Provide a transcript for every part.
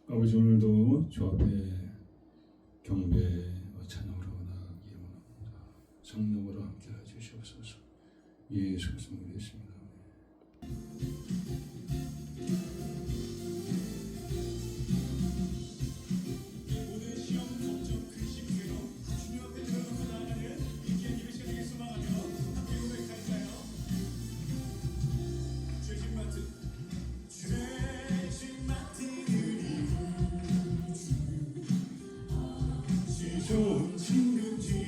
아버지, 오늘도 주 앞에 경배와 찬양으로 나아가기 원합니다. 성령으로 함께 해주시옵소서. 예수 그리스도로 믿습니다. 모든 시험, 걱정, 근심, 괴로움 주님 앞에 들어놓고 나아가는 인기한 예배 시간 되길 소망하며 함께 고백할까요? 죄짐 맡은 우리 좋은 친구지.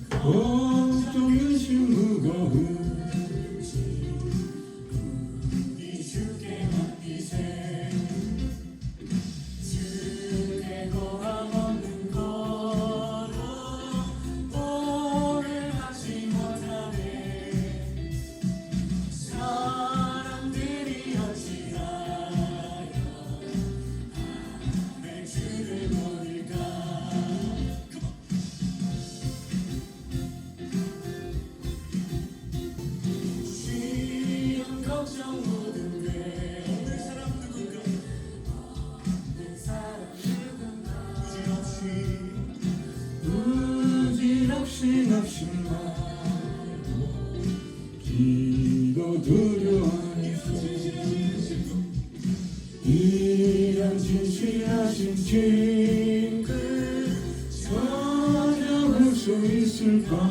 걱정 근심 무거운 이 주께 맡기세. 주께 고함 없는 걸음 오늘 하지 못하네. 사람들이 어찌하여 내 주를 모를까. 시험 걱정 모든 게 없는 사람 누군가, 없는 사람 누군가. 부질없이 낙심하고 기도 두려워하면서 이런 진실하신 친구 찾아올 수 있을까?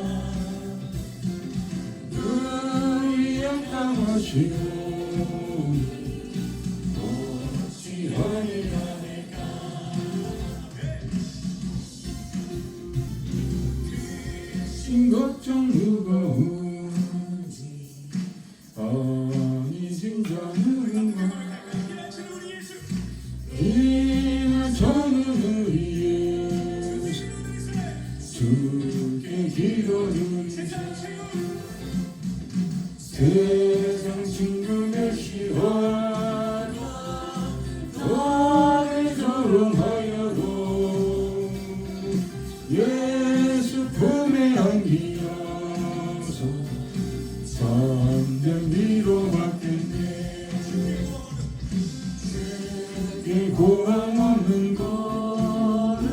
우리 약함하시오 어찌하리라 걱정 무거운지 아니 진짜 누군가 이나 저는 우리 예수 주께 기도드리세. 세상 친구 멸시하라 너를 조롱하여도 예수 품에 안기어서 참된 위로받겠네. 주께 고함 없는 거라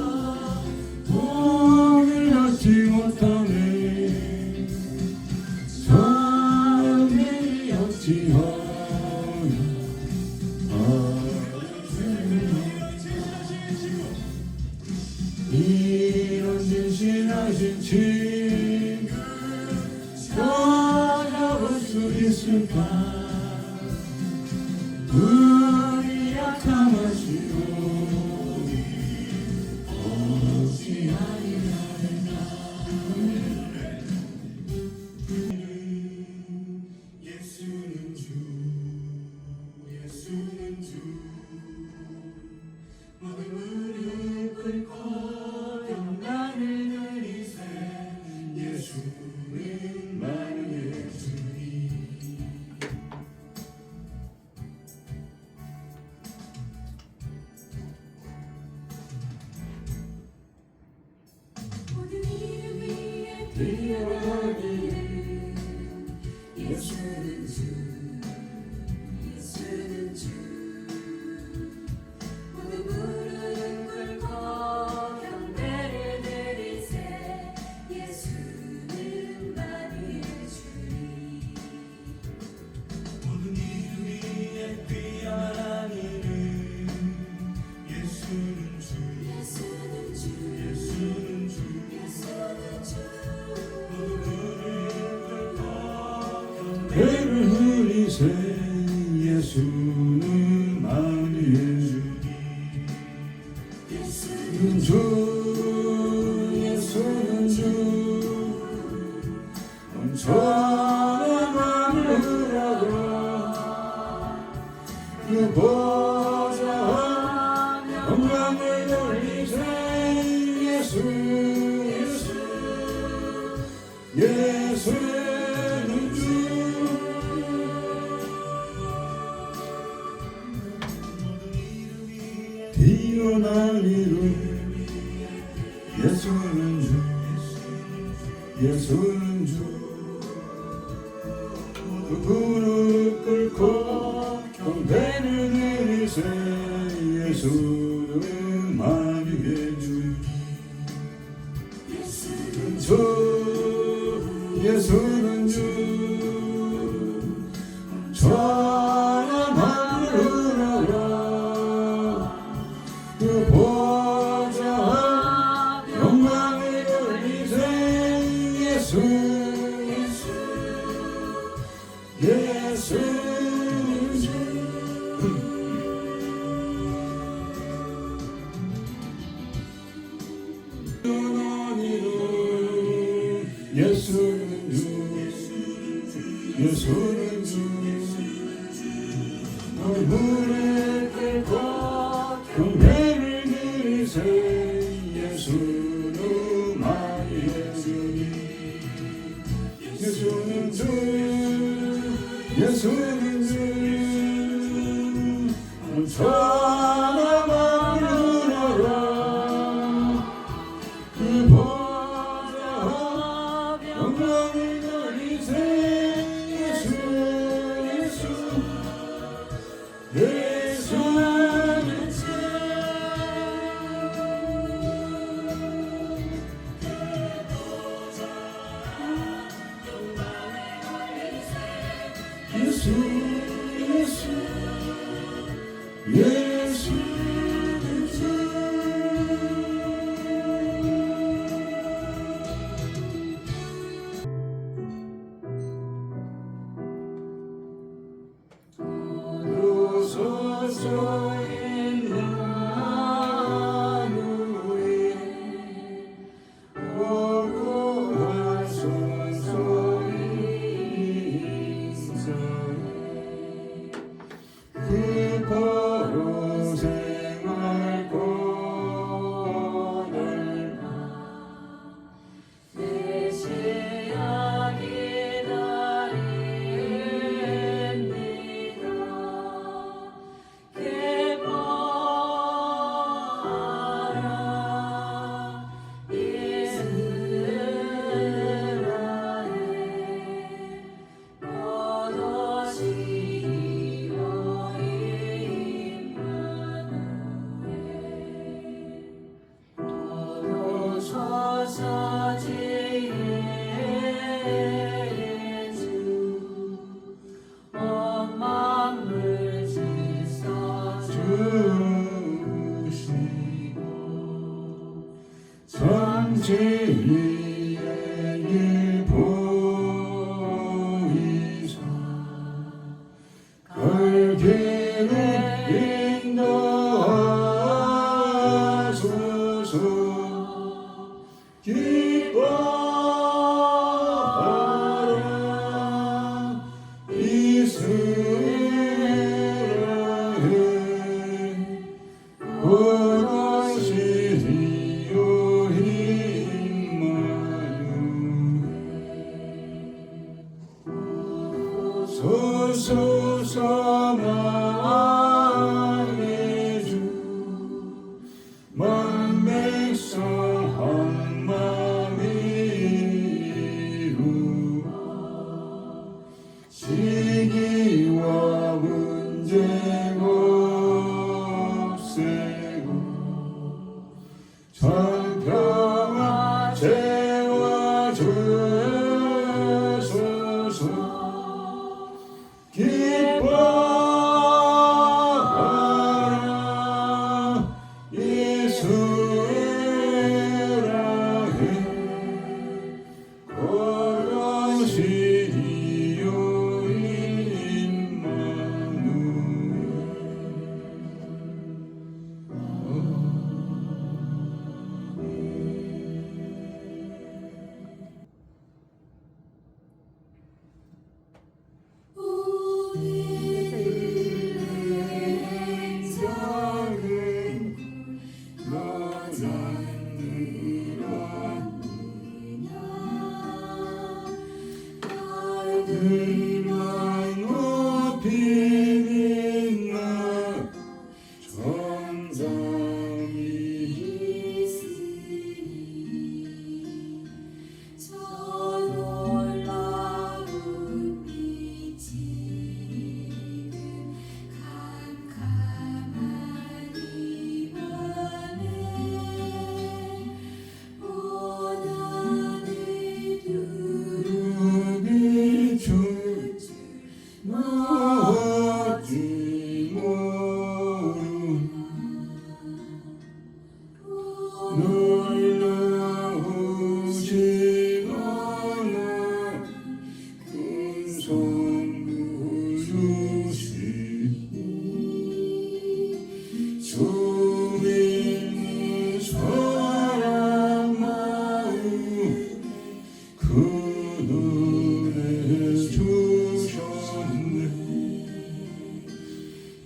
복을 받지 못하네. 사람들이 어찌하여 이런 진실하신 친구 찾아올 수 있을까? 우리 약함하시오 어찌하리라. 예수는 주, 예수는 주. 모든 무릎 꿇고 영광을 누리세. 예수는 만유의 주님. 모든 이름 위에 뛰어나기를 예수는 주, 예수는 주. 모든 무릎 꿇고 경배를 드리세. 예수는 만유의 주님. 모든 이름 위에 뛰어난 이름. 예수는 주, 예수는 주, 예수는 주. 예수는 주. 모든 무릎 꿇고 배를 흘리세. 예수는 만유의 예수는 주. 예수는 주 온전한 마음을 흐라고 그 보좌 영광을 돌리세. 예수 예수 예수는 주. 뛰어난 이름 예수는 주, 예수는 주. 그 무릎 꿇고 경배를 드리세. 예수는 만유의 주 예수는 주 예수는 주 전함을 흐르라 그 보좌 영광을 돌리세 예수 예수는 주 예수는 주 예수는 주 물을 끓고 경배를 드리세 예수는 만유의 주님 예수는 주 예수는 주 전함을 흐르라 그 보좌 영광을 돌리세 예수 예수는 주 예수 예수는 주 오소서 임마누엘 오고 하소서 이스라엘 그 포로 생활 고난을 메시아 기다립니다 기뻐하라 이스라엘 거두시리요 오소서 지혜의 주 온 만물 질서 주시고 선지위의 일 보이사 갈 길을 인도하소서 기뻐하라 이스라엘 오시리요 임마누엘 소소서 만의 주 만백성 한 마음이 이루어 시기와 문제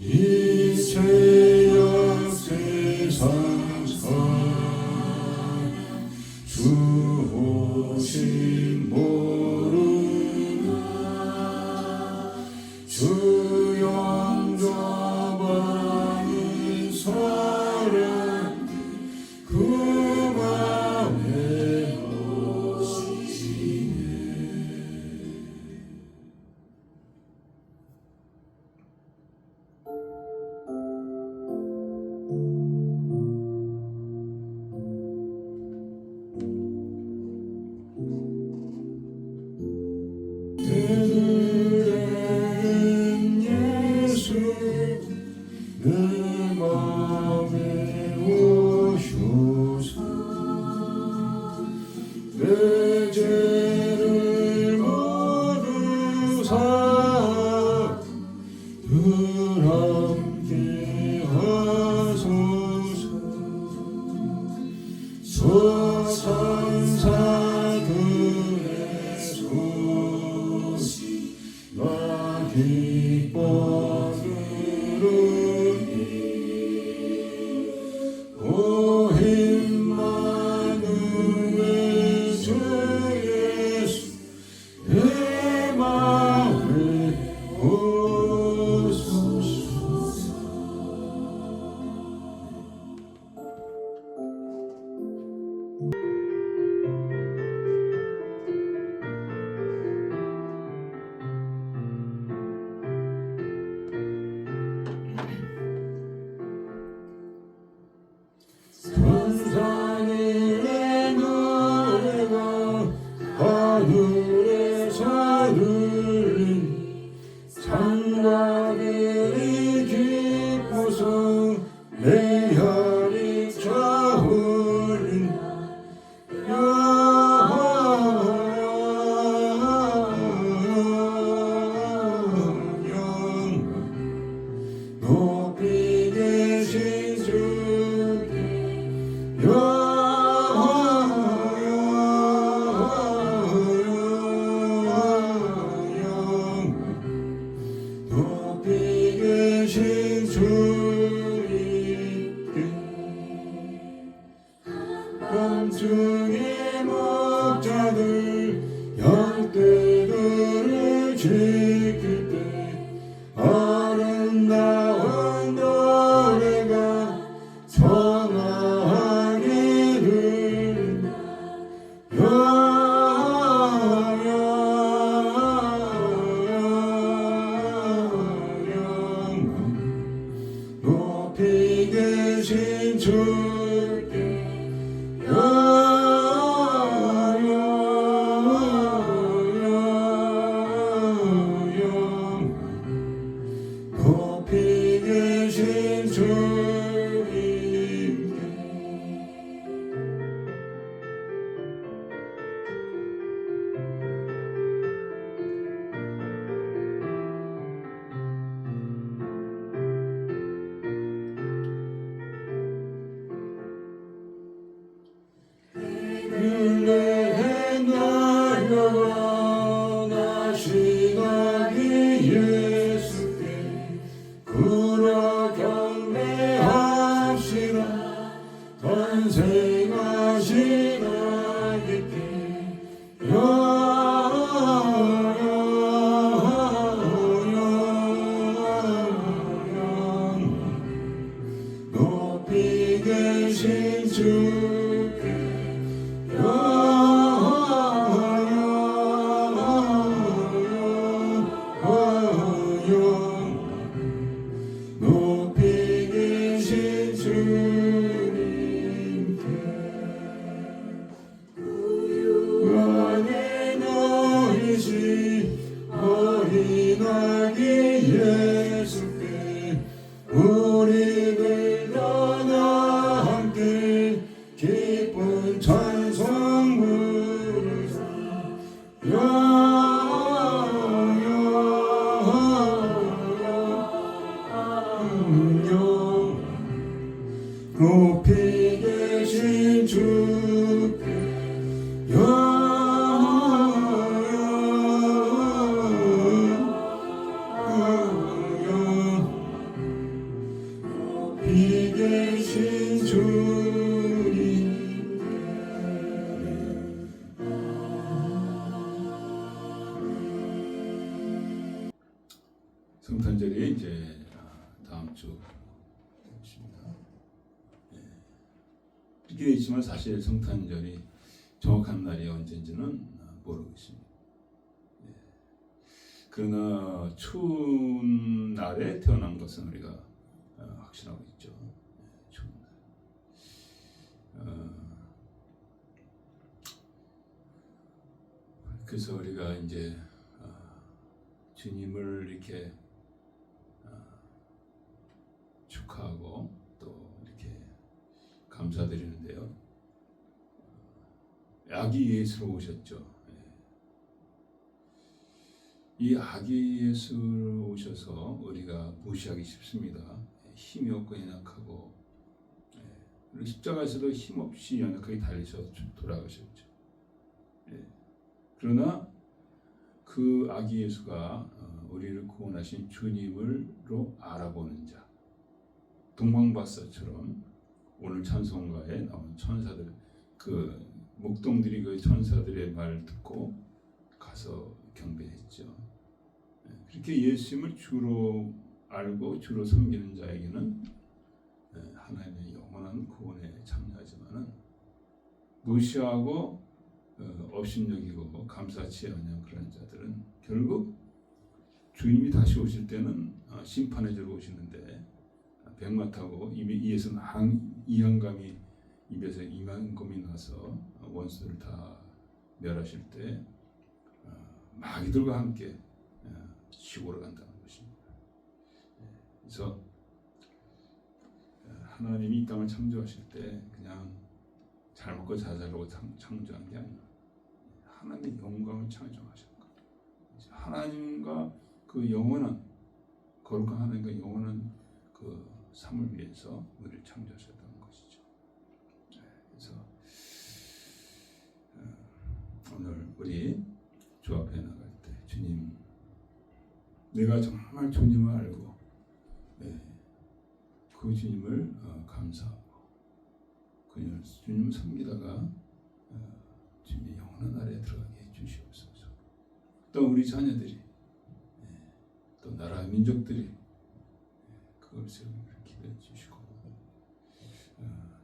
이제 역세상사 주 오심 모르나 주 영접하는 사람 그 마음에 오시네. 들은 예수 내 맘에 오셔서 내 죄를 모두 사 함께 하소서. 소산사들의 소식 나 기뻐 들으니 오 임마누엘 주 예수 내 마음에 오소서. 천사들의 노래가 하늘에서 들리니 창가들이 기뻐서 메아리 차올린다. 높이 계신 주께 높이 계신 주님께 밤중에 목자들 양떼들을 지킬 때 아름다운 노래가 청하게 들린다. 높이 계신 주께 높이 계신 주님께 내 날려가 나신 아기 예수께 구라 경배합시다. 탄생하신 아기께 높이 계신 주께 높이 계신 주님께 그 안에 놓이신 어린 아기 예수께 우리들 다 함께 기쁜 찬송 부르자. 높이 계신 주께 이 계신 주님 성탄절이 이제 다음 주 있습니다. 이렇게 되어 있지만 사실 성탄절이 정확한 날이 언제인지는 모르고 있습니다. 그러나 추운 날에 태어난 것은 우리가 확신하고 있죠. 추운 날. 그래서 우리가 이제 주님을 이렇게 축하하고 또 이렇게 감사드리는데요. 아기 예수로 오셨죠. 이 아기 예수로 오셔서 우리가 무시하기 쉽습니다. 힘이 없고 연약하고, 그리고 십자가에서도 힘없이 연약하게 달리셔서 돌아가셨죠. 그러나 그 아기 예수가 우리를 구원하신 주님을로 알아보는 자, 동방박사처럼 오늘 찬송가에 나온 천사들, 그 목동들이 그 천사들의 말을 듣고 가서 경배했죠. 그렇게 예수님을 주로 알고 주로 섬기는 자에게는 하나님의 영원한 구원에 참여하지만은 무시하고 업신여기고 감사치 않는 그런 자들은 결국 주님이 다시 오실 때는 심판해 주러 오시는데 백마 타고 입에서 이한감이 입에서 이만금이 나서 원수들을 다 멸하실 때 마귀들과 함께 지옥으로 간다는 것입니다. 그래서 하나님이 이 땅을 창조하실 때 그냥 잘 먹고 잘 살라고 창조한 게 아니라 하나님의 영광을 창조하신 것. 하나님과 그 영원한 거룩한 하나님과 영원한 그 삶을 위해서 우리를 창조하셨다는 것이죠. 그래서 오늘 우리 주 앞에 나갈 때 주님, 내가 정말 주님을 알고 그 주님을 감사하고 그 주님을 섬기다가 주님의 영원한 나라에 들어가게 해주시옵소서. 또 우리 자녀들이 또 나라 민족들이 그것을 기도해 주시고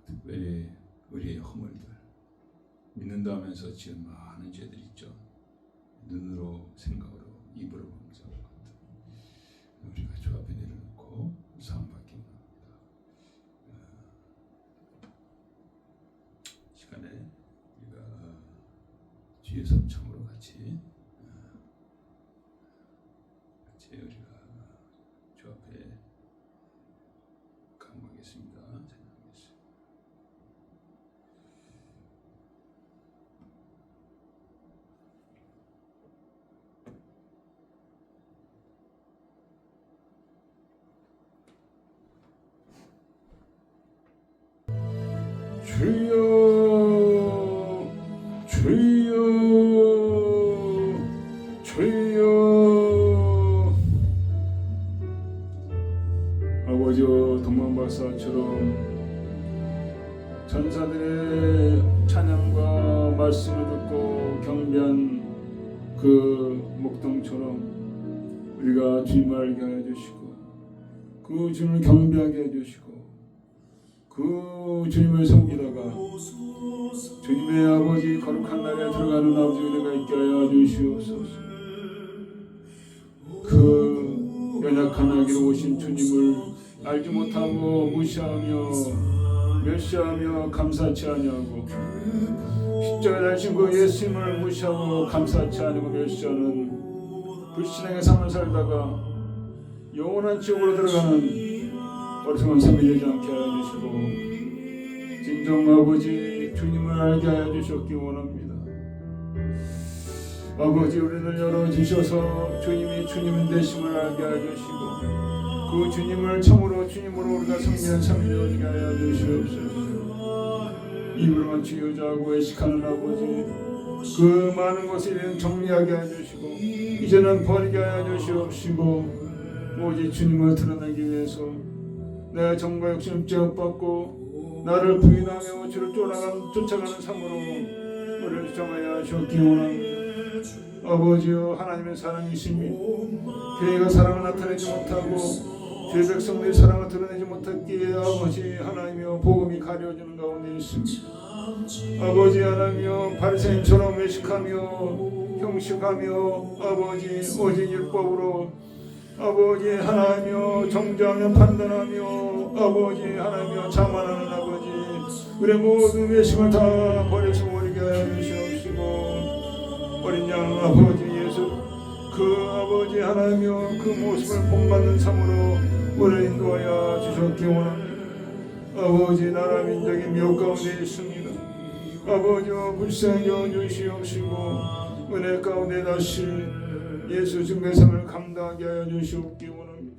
특별히 우리의 허물들, 믿는다 하면서 지은 많은 죄들 있죠. 눈으로, 생각으로, 입으로 범죄한 것들 우리가 주 앞에 내려놓고 사함받기 원합니다. 시간에 우리가 주의 삼창으로 같이 우리가 주 앞에 강구하겠습니다. 찬양하겠습니다. 주여 주여 주여 아버지여 동방박사처럼 천사들의 찬양과 말씀을 듣고 경배한 그 목동처럼 우리가 주님을 알게 하여 주시고 그 주님을 경배하게 해주시고 그 주님을 섬기다가 주님의 아버지 거룩한 날에 들어가는 아버지 은혜가 있게 하여 주시옵소서. 그 연약한 아기로 오신 주님을 알지 못하고 무시하며 멸시하며 감사치 아니하고 십자가에 달리신 그 예수님을 무시하고 감사치 아니하고 멸시하는 불신앙의 삶을 살다가 영원한 지옥으로 들어가는 어리석은 삶이 되지 않게 하여 주시고 진정 아버지 주님을 알게 하여 주셨기 원합니다. 아버지 우리를 열어주셔서 주님이 주님 되심을 알게 하여 주시고 그 주님을 참으로 주님으로 우리가 섬기는 삶이 되게 하여 주시옵소서. 입을 맞추기 하고 외식하는 아버지 그 많은 것을 정리하게 하여 주시고 이제는 버리게 하여 주시옵시고 오직 주님을 드러내기 위해서 내 정과 욕심 제압받고 나를 부인하며 주를 쫓아가는 삶으로 우리를 정하여 주옵기 원합니다. 아버지여, 하나님의 사랑이십니다. 교회가 사랑을 나타내지 못하고 주의 백성들이 사랑을 드러내지 못했기에 아버지 하나님이여 복음이 가려지는 가운데 있습니다. 아버지 하나님이여, 바리새인처럼 외식하며 형식하며 아버지 오직 율법으로 아버지 하나님이여 정죄하며 판단하며 아버지 하나님이여 자만하는 아버지, 우리의 모든 외식을 다 버려서 버리게 하여 주시옵시고, 어린 양 아버지 예수 그 아버지 하나님이여 그 모습을 본받는 삶으로 우리를 인도하여 주셨기 원합니다. 아버지 나라 민족이 미혹 가운데 있습니다. 아버지여 불쌍히 여주시옵시고 은혜 가운데 다시 예수 증거섬을 감당하게 하여 주시옵기 원합니다.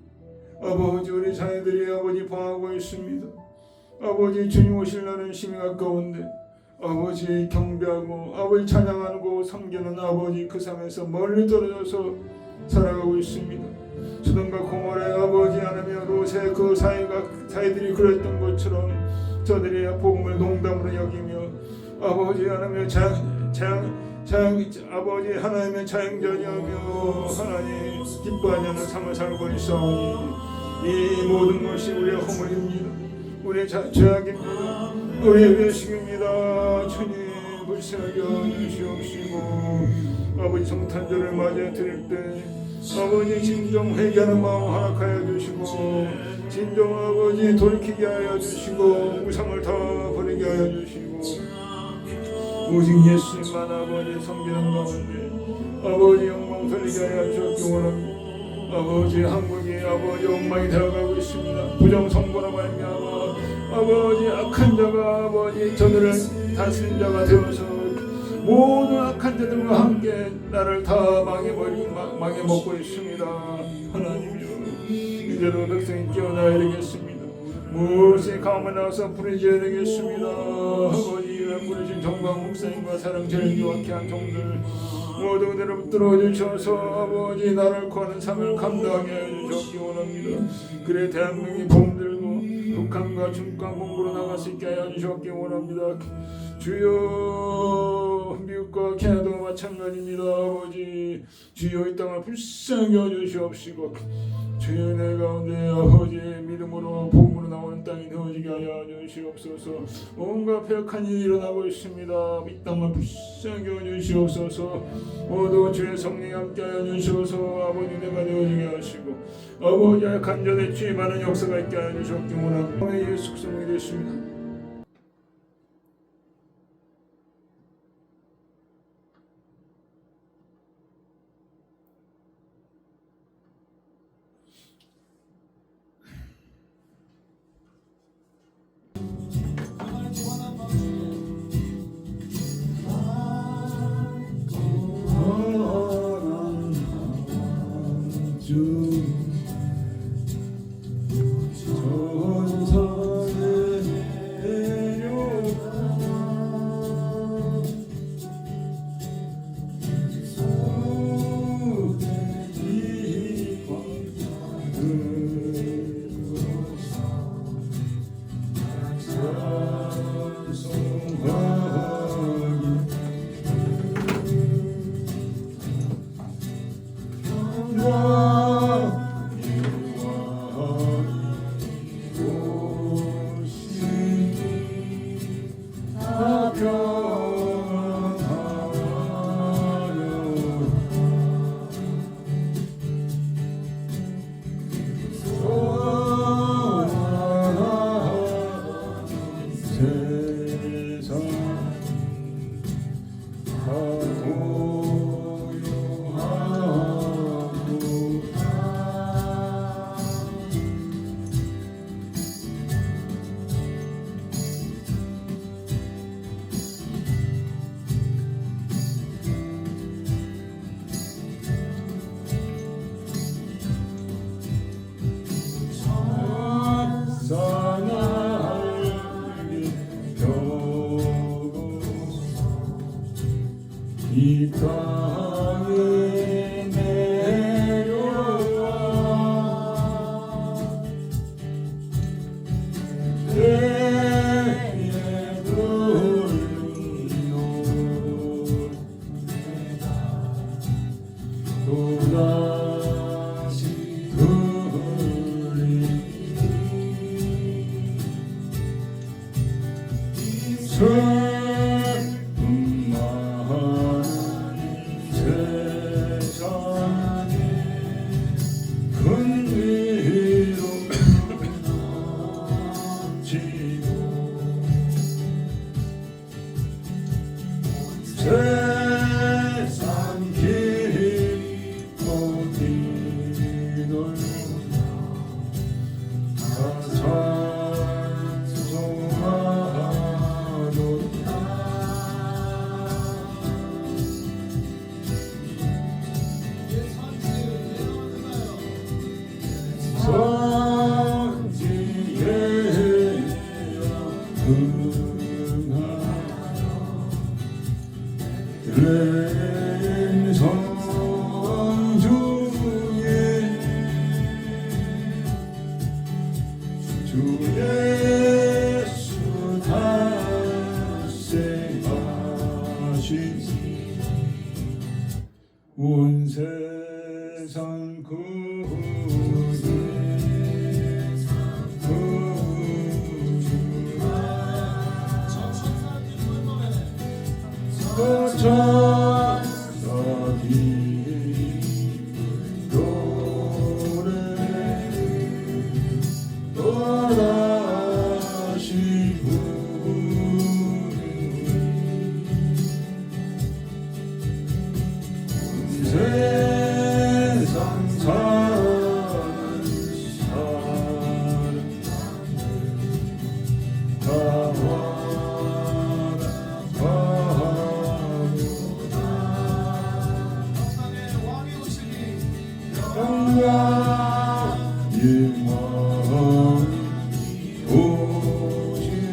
아버지 우리 자녀들이 아버지 방하고 있습니다. 아버지 주님 오실 날은 심히 가까운데 아버지 경배하고 아버지 찬양하고 섬기는 아버지 그 삶에서 멀리 떨어져서 살아가고 있습니다. 소돔과 고모라의 아버지 하나며 롯의 그 사이들이 그랬던 것처럼 저들이 복음을 농담으로 여기며 아버지 하나며 아버지 하나님의 자영자녀며 하나님 기뻐하지 않는 삶을 살고 있사오니 이 모든 것이 우리의 허물입니다. 우리의 죄악입니다. 우리의 외식입니다. 주님 불쌍하게 여주시옵시고 아버지 성탄절을 맞이해 드릴 때 아버지 진정 회개하는 마음 허락하여 주시고 진정 아버지 돌이키게 하여 주시고 우상을 다 버리게 하여 주시고 오직 예수님만 아버지 섬기는 가운데 아버지 영광 돌리게 하여 주옵기 원합니다. 아버지 한국이 아버지 엉망이 되어가고 있습니다. 부정선거로 말미암아 아버지 악한 자가 아버지 저들을 다스린 자가 되어서 모든 악한 자들과 함께 나를 다 망해먹고 있습니다. 하나님이여 이제도 백성이 깨어나야 되겠습니다. 무엇이 가문에 나와서 부르짖어야 되겠습니다. 아버지 부르신 정광 목사님과 사랑 제일 요악히 한 종들 모두 그대로 붙들어 주셔서 아버지 나를 구하는 삶을 감당하게 해주셨기 원합니다. 그래 대한민국이 bom들고 북한과 중국과 본부로 나갈 수 있게 하여 주셨기 원합니다. 주여 미국과 캐나다가 마찬가지입니다. 아버지 주여 이 땅을 불쌍히 여주시옵시고 주여 내 가운데 아버지 믿음으로 복음으로 나오는 땅이 되어지게 하여 주시옵소서. 온갖 폐역한 일이 일어나고 있습니다. 이 땅을 불쌍히 여주시옵소서. 모두 주의 성령이 함께 하여 주셔서 아버지 내가 되어지게 하시고 아버지의 간절히 주의 많은 역사가 있게 하여 주셨기 원합니다. 예수 그리스도의 되십니다. 전선의 슬픔 많은 세상에 큰 위로 넘치고 세상 깊고 뒤돌고 다 찬송하도다 성지에 랜선 중에 주 예수 탄생하시니 온 세상 천사들이 노래 또다시 부르니 세상 사는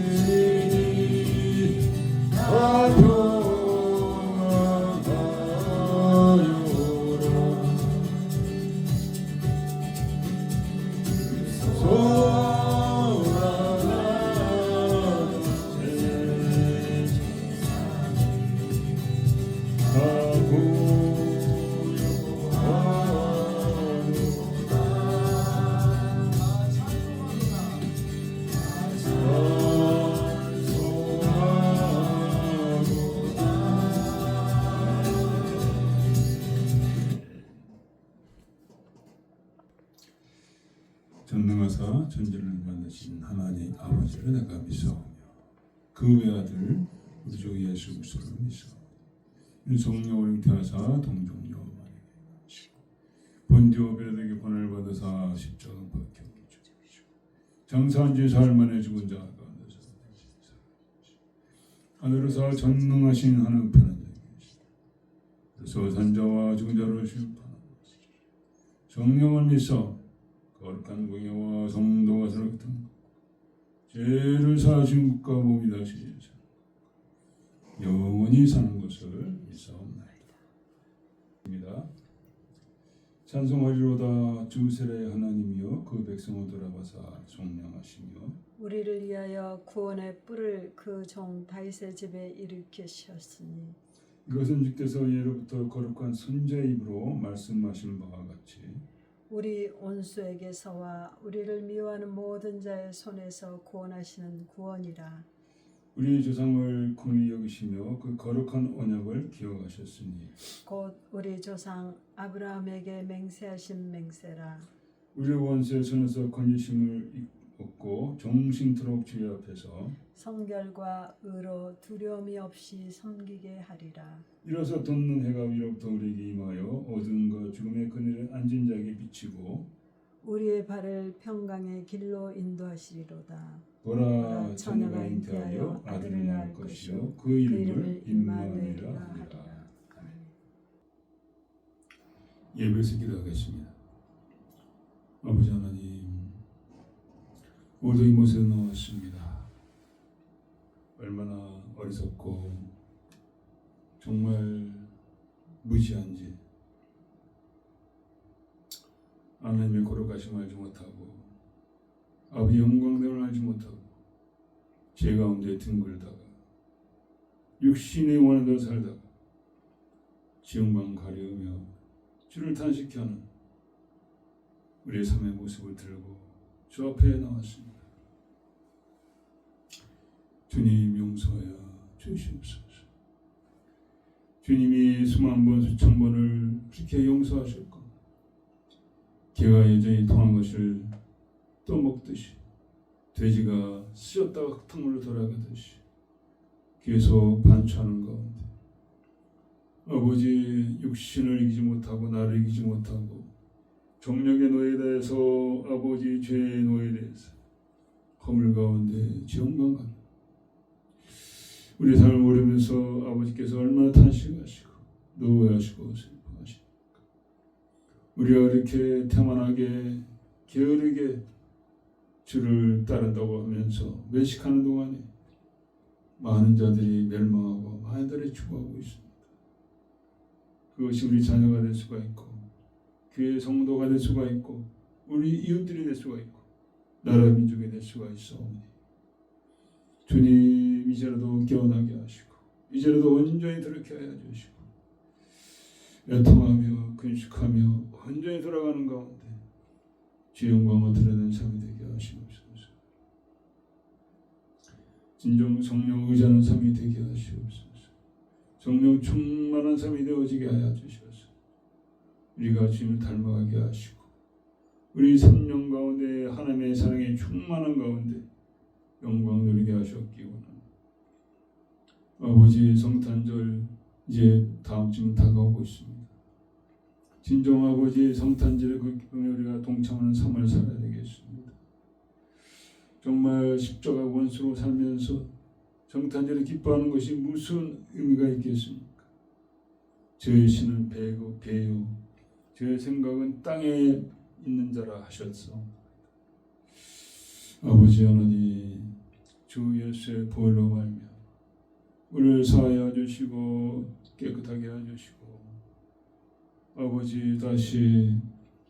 사람들 다 전능하사 전지를 만드신 하나님 아버지를 내가 믿사오며 그 외아들 우리 주 예수 그리스도를 믿사오며 성령을 잉태하사 동정녀 마리아에게 하시고 본디오 빌라도에게 권한을 받으사 십자가 박혀 죽으시고 장사한 지 사흘 만에 죽은 자 가운데서 하늘에서 전능하신 하나님 우편한 자에게 계시다. 그래서 산자와 죽은 자를 심판하고 성령을 믿사 거룩한 공예와 성도가 살아있던 죄를 사하신 것과 몸이 다시 영원히 사는 것을 믿사옵나이다. 찬송하리로다. 주 세례의 하나님이여 그 백성을 돌아봐사 속량하시며 우리를 위하여 구원의 뿔을 그 종 다윗의 집에 일으키셨으니 이것은 주께서 예로부터 거룩한 선지자의 입으로 말씀하신 바와 같이 우리 온수에게서와 우리를 미워하는 모든 자의 손에서 구원하시는 구원이라. 우리 조상을 긍휼히 여기시며 그 거룩한 언약을 기억하셨으니 곧 우리 조상 아브라함에게 맹세하신 맹세라. 우리 원수의 손에서 건지심을 얻고 정신토록 주의 앞에서 성결과 의로 두려움이 없이 섬기게 하리라. 이로써 돋는 해가 위로부터 우리에게 임하여 어둠과 죽음의 그늘에 앉은 자에게 비치고 우리의 발을 평강의 길로 인도하시리로다. 보라 처녀가 잉태하여 아들을 낳을 것이요 그 이름을 임마누엘이라 하리라. 예배에서 기도하겠습니다. 아버지 하나님, 오늘도 이 모습에 나왔습니다. 얼마나 어리석고 정말 무지한지 하나님의 거룩하심을 알지 못하고 아버지 영광됨을 알지 못하고 죄 가운데 뒹굴다가 육신의 원한 대로 살다가 지옥만 가려우며 주를 탄식하는 우리의 삶의 모습을 들고 주 앞에 나왔습니다. 주님 용서하여 주시옵소서. 주님이 수만 번 수천 번을 그렇게 용서하셨고 개가 여전히 통한 것을 떠먹듯이 돼지가 쓰였다가 흙탕물로 돌아가듯이 계속 반추하는 가운데 아버지 육신을 이기지 못하고 나를 이기지 못하고 정력의 노예에 대해서 아버지 죄의 노예에 대해서 허물 가운데 지옥만 가는 우리 삶을 모르면서 아버지께서 얼마나 탄식하시고 노여하시고 슬퍼하십니까. 우리가 이렇게 태만하게 게으르게 주를 따른다고 하면서 외식하는 동안에 많은 자들이 멸망하고 많은 자들이 죽어가고 있습니다. 그것이 우리 자녀가 될 수가 있고 교회 성도가 될 수가 있고 우리 이웃들이 될 수가 있고 나라 민족이 될 수가 있사오니 주님 이제라도 깨어나게 하시고 이제라도 온전히 돌이켜 하여 주시고 애통하며 근식하며 온전히 돌아가는 가운데 주의 영광을 드러내는 삶이 되게 하시옵소서. 진정 성령 의지하는 삶이 되게 하시옵소서. 성령 충만한 삶이 되어지게 하여 주셔서 우리가 주님을 닮아가게 하시고 우리 생명 가운데 하나님의 사랑에 충만한 가운데 영광 누리게 하셨기 원합니다. 아버지 성탄절 이제 다음 주면 다가오고 있습니다. 진정 아버지 성탄절의 그 기쁨에 우리가 동참하는 삶을 살아야 되겠습니다. 정말 십자가 원수로 살면서 성탄절을 기뻐하는 것이 무슨 의미가 있겠습니까? 저의 신은 배요 저의 생각은 땅에 있는 자라 하셨소. 아버지 하나님 주 예수의 보혈로 말미암아 우리를 사하여 주시고 깨끗하게 하여 주시고 아버지 다시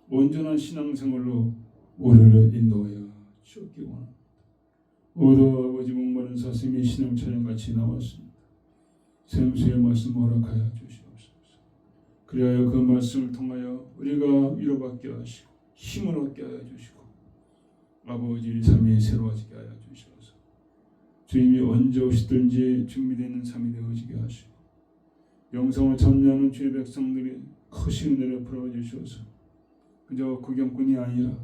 온전한 신앙생활로 우리를 인도하여 주옵기 원합니다. 오도 아버지 목마른 사슴이 신앙찬양같이 나왔습니다. 생수의 말씀 허락하여 주시옵소서. 그리하여 그 말씀을 통하여 우리가 위로받게 하시고 힘을 얻게 하여 주시고 아버지 삶이 새로워지게 하여 주시옵소서. 주님이 언제 오시든지 준비되는 삶이 되어지게 하시고 영성을 참여하는 주의 백성들이 크신 은혜를 풀어주셔서 그저 구경꾼이 아니라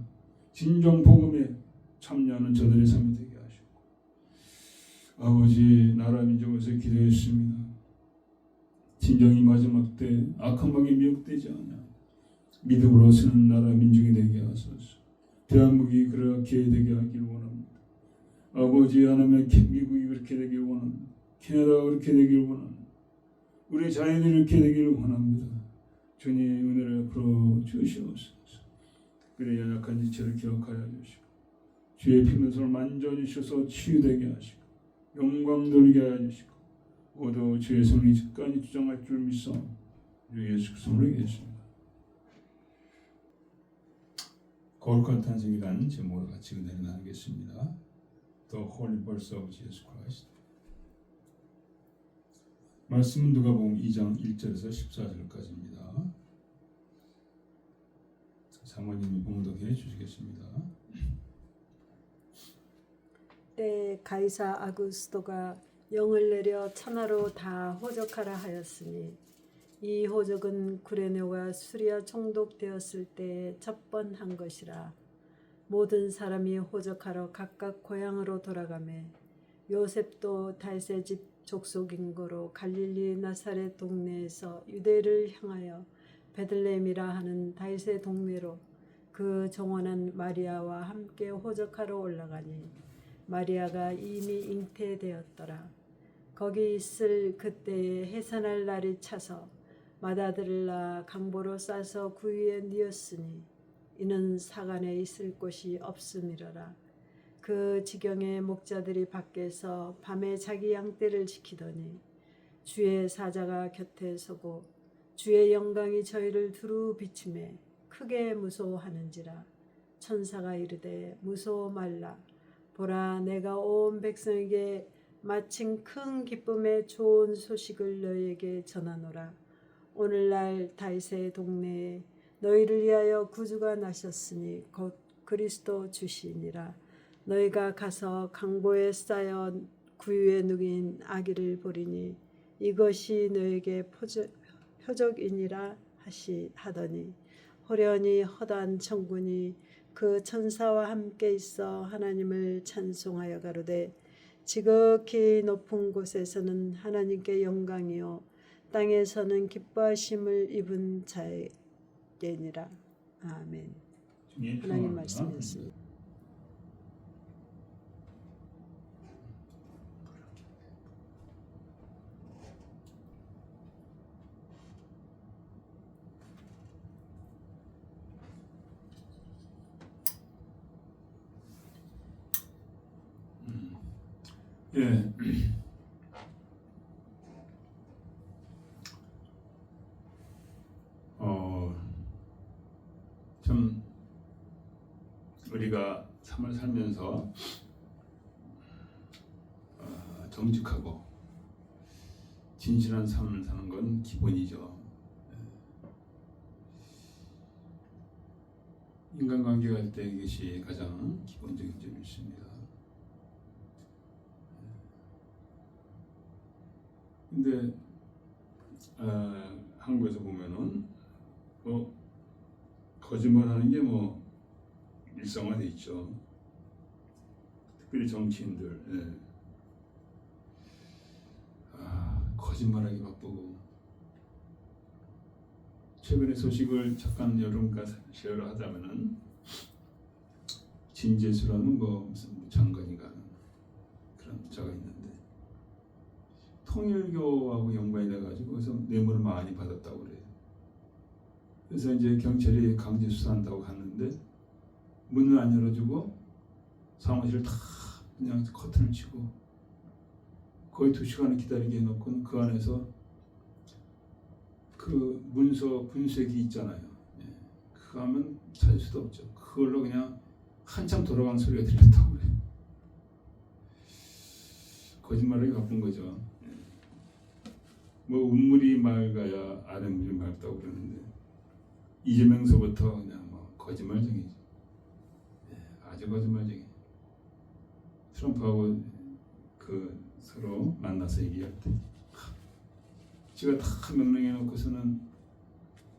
진정 복음에 참여하는 저들의 삶이 되게 하시고 아버지 나라 민족에서 기도했습니다. 진정이 마지막 때 악한 막이 미혹되지 않아 믿음으로 서는 나라 민족이 되게 하소서. 대한민국이 그렇게 되게 하길 원합니다. 아버지 하나님의 미국이 그렇게 되길 원합니다. 캐나다가 그렇게 되길 원합니다. 우리 자녀들이 그렇게 되길 원합니다. 주님 은혜를 풀어 주시옵소서. 그래 연약한 지체를 기억하여 주시고 주의 피문서를 만져주셔서 치유되게 하시고 영광 돌리게 하여 주시고 모두 주의 성리 직관이 주장할 줄 믿사 주 예수 그리스도로 기도했습니다. 거룩한 탄생이라는 제목으로 같이 은혜를 나누겠습니다. The Holy Birth of Jesus Christ. 말씀은 누가복음 2장 1절에서 14절까지입니다. 사모님이 봉독해 주시겠습니다. 때 가이사 아구스토가 영을 내려 천하로 다 호적하라 하였으니 이 호적은 구레네와 수리아 총독되었을 때에 첫 번 한 것이라. 모든 사람이 호적하러 각각 고향으로 돌아가매 요셉도 달세 집 족속인 거로 갈릴리 나사렛 동네에서 유대를 향하여 베들레헴이라 하는 다윗의 동네로 그 정원한 마리아와 함께 호적하러 올라가니 마리아가 이미 잉태되었더라. 거기 있을 그때에 해산할 날이 차서 맏아들을 낳아 강보로 싸서 구유에 뉘었으니 이는 사간에 있을 곳이 없음이러라. 그 지경에 목자들이 밖에서 밤에 자기 양떼를 지키더니 주의 사자가 곁에 서고 주의 영광이 저희를 두루 비추매 크게 무서워하는지라. 천사가 이르되 무서워 말라. 보라 내가 온 백성에게 마침 큰 기쁨의 좋은 소식을 너희에게 전하노라. 오늘날 다윗의 동네에 너희를 위하여 구주가 나셨으니 곧 그리스도 주시니라. 너희가 가서 강보에 쌓여 구유에 누긴 아기를 보리니 이것이 너에게 표적이니라 하더니 호련히 허다한 천군이 그 천사와 함께 있어 하나님을 찬송하여 가로되 지극히 높은 곳에서는 하나님께 영광이요 땅에서는 기뻐하심을 입은 자에게니라. 아멘. 예, 하나님 평안합니다. 말씀이었습니다. 예. 참 우리가 삶을 살면서 정직하고 진실한 삶을 사는 건 기본이죠. 인간관계가 할 때 이것이 가장 기본적인 점이 있습니다. 근데 한국에서 보면은 거짓말하는 게 일상화돼 있죠. 특별히 정치인들 거짓말하기 바쁘고 최근의 소식을 잠깐 여러분과 쉐어를 하자면은 진재수라는 무슨 장관이가 그런 자가 있는데 통일교하고 연관이 돼가지고 그래서 뇌물을 많이 받았다고 그래요. 그래서 이제 경찰이 강제 수사한다고 갔는데 문을 안 열어주고 사무실을 다 그냥 커튼을 치고 거의 2시간을 기다리게 해놓고는 그 안에서 그 문서 분쇄기 있잖아요. 그거 하면 찾을 수도 없죠. 그걸로 그냥 한참 돌아가는 소리가 들렸다고 그래요. 거짓말하기 바쁜 거죠. 운물이 맑아야 아랫물이 맑다고 그러는데 이재명서부터 그냥 거짓말쟁이죠. 아주 거짓말쟁이. 트럼프하고 서로 만나서 얘기할 때 제가 다 명령해 놓고서는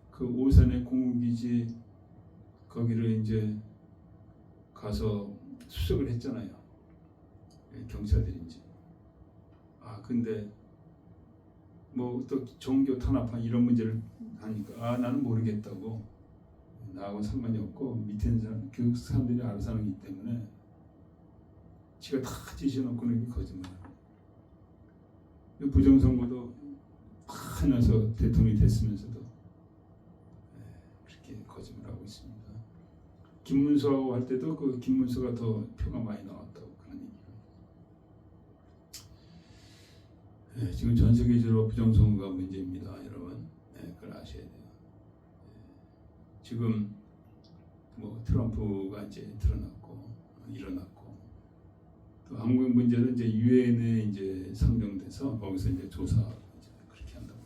그 오산의 공군기지 거기를 이제 가서 수색을 했잖아요. 경찰들인지. 근데 또 종교 탄압한 이런 문제를 하니까 나는 모르겠다고, 나하고는 상관이 없고 밑에 있는 사람, 그 사람들이 알아서 하는 거기 때문에 지가 다 지시해놓고는 이게 거짓말이에요. 부정선거도 다 해놔서 대통령이 됐으면서도 그렇게 거짓말하고 있습니다. 김문수하고 할 때도 그 김문수가 더 표가 많이 나왔다고 그런 얘기예요. 지금 전 세계적으로 부정선거가 문제입니다, 여러분. 그걸 아셔야 돼요. 지금 트럼프가 이제 일어났고 또 한국 문제는 이제 유엔에 이제 상정돼서 거기서 이제 조사 이제 그렇게 한다고.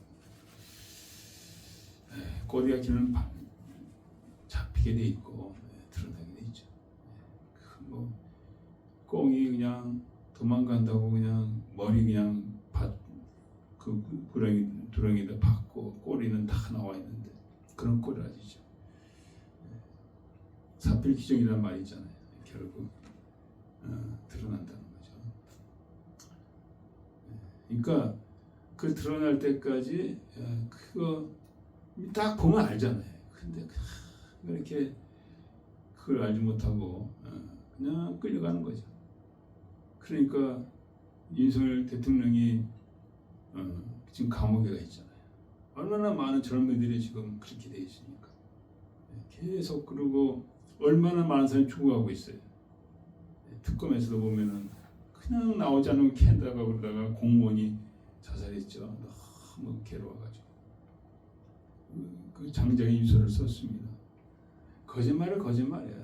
꼬리가 길면 잡히게 돼 있고 드러나게 돼 있죠. 꽁이 그냥 도망간다고 그냥 머리 그냥 그 두렁이에다 박고 꼬리는 다 나와 있는데 그런 꼬라지죠. 사필기정이라는 말이 있잖아요. 결국 드러난다는 거죠. 그러니까 그 드러날 때까지 그거 딱 보면 알잖아요. 근데 이렇게 그걸 알지 못하고 그냥 끌려가는 거죠. 그러니까 윤석열 대통령이 지금 감옥에 가 있잖아요. 얼마나 많은 젊은이들이 지금 그렇게 돼 있으니까 계속. 그러고 얼마나 많은 사람이 죽어가고 있어요. 특검에서도 보면은 그냥 나오지 않으면 캔다가 그러다가 공무원이 자살했죠. 너무 괴로워가지고 그 장장의 유서를 썼습니다. 거짓말이야. 거짓말.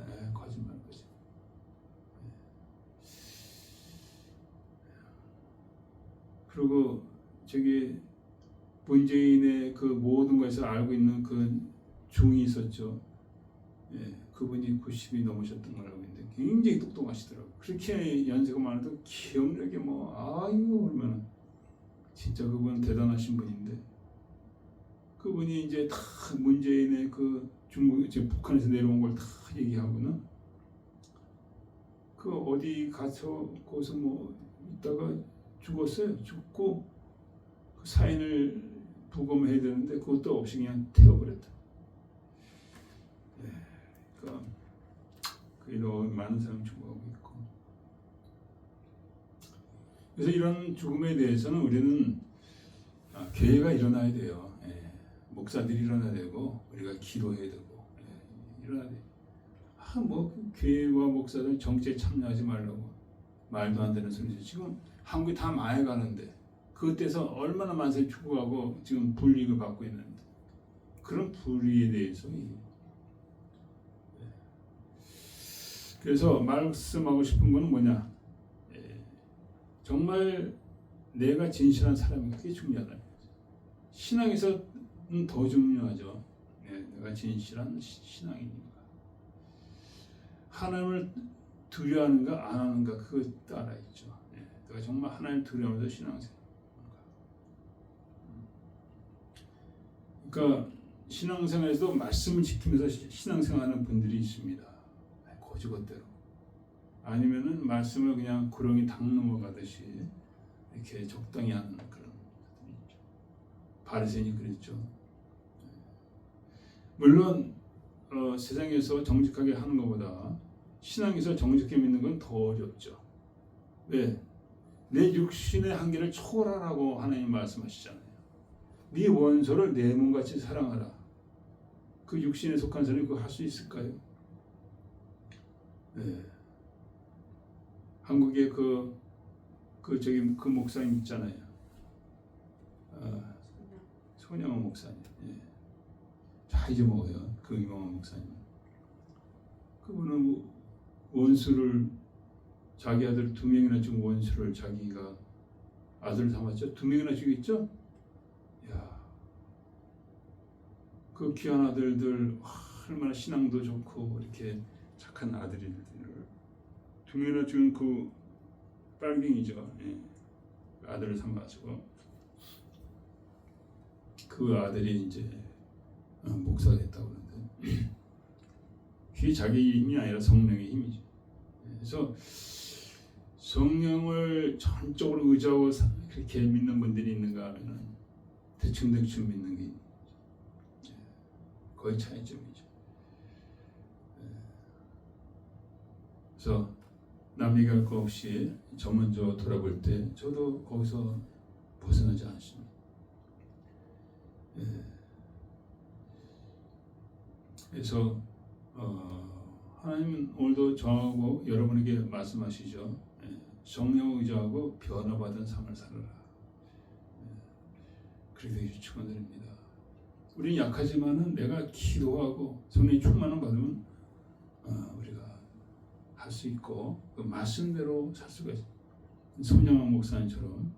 그리고 저기 문재인의 그 모든 것을 알고 있는 그 중이 있었죠. 그분이 90이 넘으셨던 걸 알고 있는데 굉장히 똑똑하시더라고요. 그렇게 연세가 많아도 기억력이 뭐 아이고 얼마나 진짜 그분 대단하신 분인데 그분이 이제 다 문재인의 그 중국 이제 북한에서 내려온 걸 다 얘기하고는 그 어디 가서 거기서 뭐 있다가 죽었어요. 죽고 그 사인을 부검해야 되는데 그것도 없이 그냥 태워버렸다. 네, 그러니까 그래도 많은 사람이 죽어가고 있고 그래서 이런 죽음에 대해서는 우리는 교회가 일어나야 돼요. 예, 목사들이 일어나야 되고 우리가 기도해야 되고 일어나야 돼요. 뭐 교회와 목사들은 정치에 참여하지 말라고 말도 안 되는 소리죠. 지금 한국이 다 망해가는데 그때서 얼마나 많은 사람이 죽어가고 지금 불이익을 받고 있는데 그런 불의에 대해서 그래서 말씀하고 싶은 거는 뭐냐 정말 내가 진실한 사람이 그게 중요하다. 신앙에서는 더 중요하죠. 내가 진실한 신앙이니까 하나님을 두려워하는가 안 하는가 그거 따라 있죠. 내가 정말 하나님을 두려워하면서 신앙생활. 그러니까 신앙생활에서도 말씀을 지키면서 신앙생활하는 분들이 있습니다. 고지것대로. 아니면은 말씀을 그냥 구렁이 당 넘어가듯이 이렇게 적당히 하는 그런 분들이 있죠. 바리새인이 그랬죠. 물론 세상에서 정직하게 하는 것보다 신앙에서 정직하게 믿는 건 더 어렵죠. 왜? 내 육신의 한계를 초월하라고 하나님 말씀하시잖아요. 네 원수를 내 몸같이 사랑하라. 그 육신에 속한 사람이 그거 할 수 있을까요? 네. 한국에 그 목사님 있잖아요. 손양원 목사님. 다 잊어먹어요. 그 유명한 목사님. 그분은 원수를 자기 아들 2명이나 죽은 원수를 자기가 아들 삼았죠. 2명이나 죽였죠. 야, 그 귀한 아들들 얼마나 신앙도 좋고 이렇게 착한 아들들을 2명이나 죽은 그 빨갱이죠. 아들을 삼아가지고 그 아들이 이제 목사가 됐다고 그러는데 그게 자기 힘이 아니라 성령의 힘이죠. 그래서 성령을 전적으로 의지하고 그렇게 믿는 분들이 있는가 하면 대충 믿는 게 거의 차이점이죠. 그래서 남 얘기할 거 없이 저 먼저 돌아볼 때 저도 거기서 벗어나지 않습니다. 그래서 하나님은 오늘도 저하고 여러분에게 말씀하시죠. 성령 의지하고 변화받은 삶을 살아라. 그렇게 축원드립니다. 우리는 약하지만은 내가 기도하고 성령의 충만을 받으면 우리가 할 수 있고 그 말씀대로 살 수가 있어요. 손양원 목사님처럼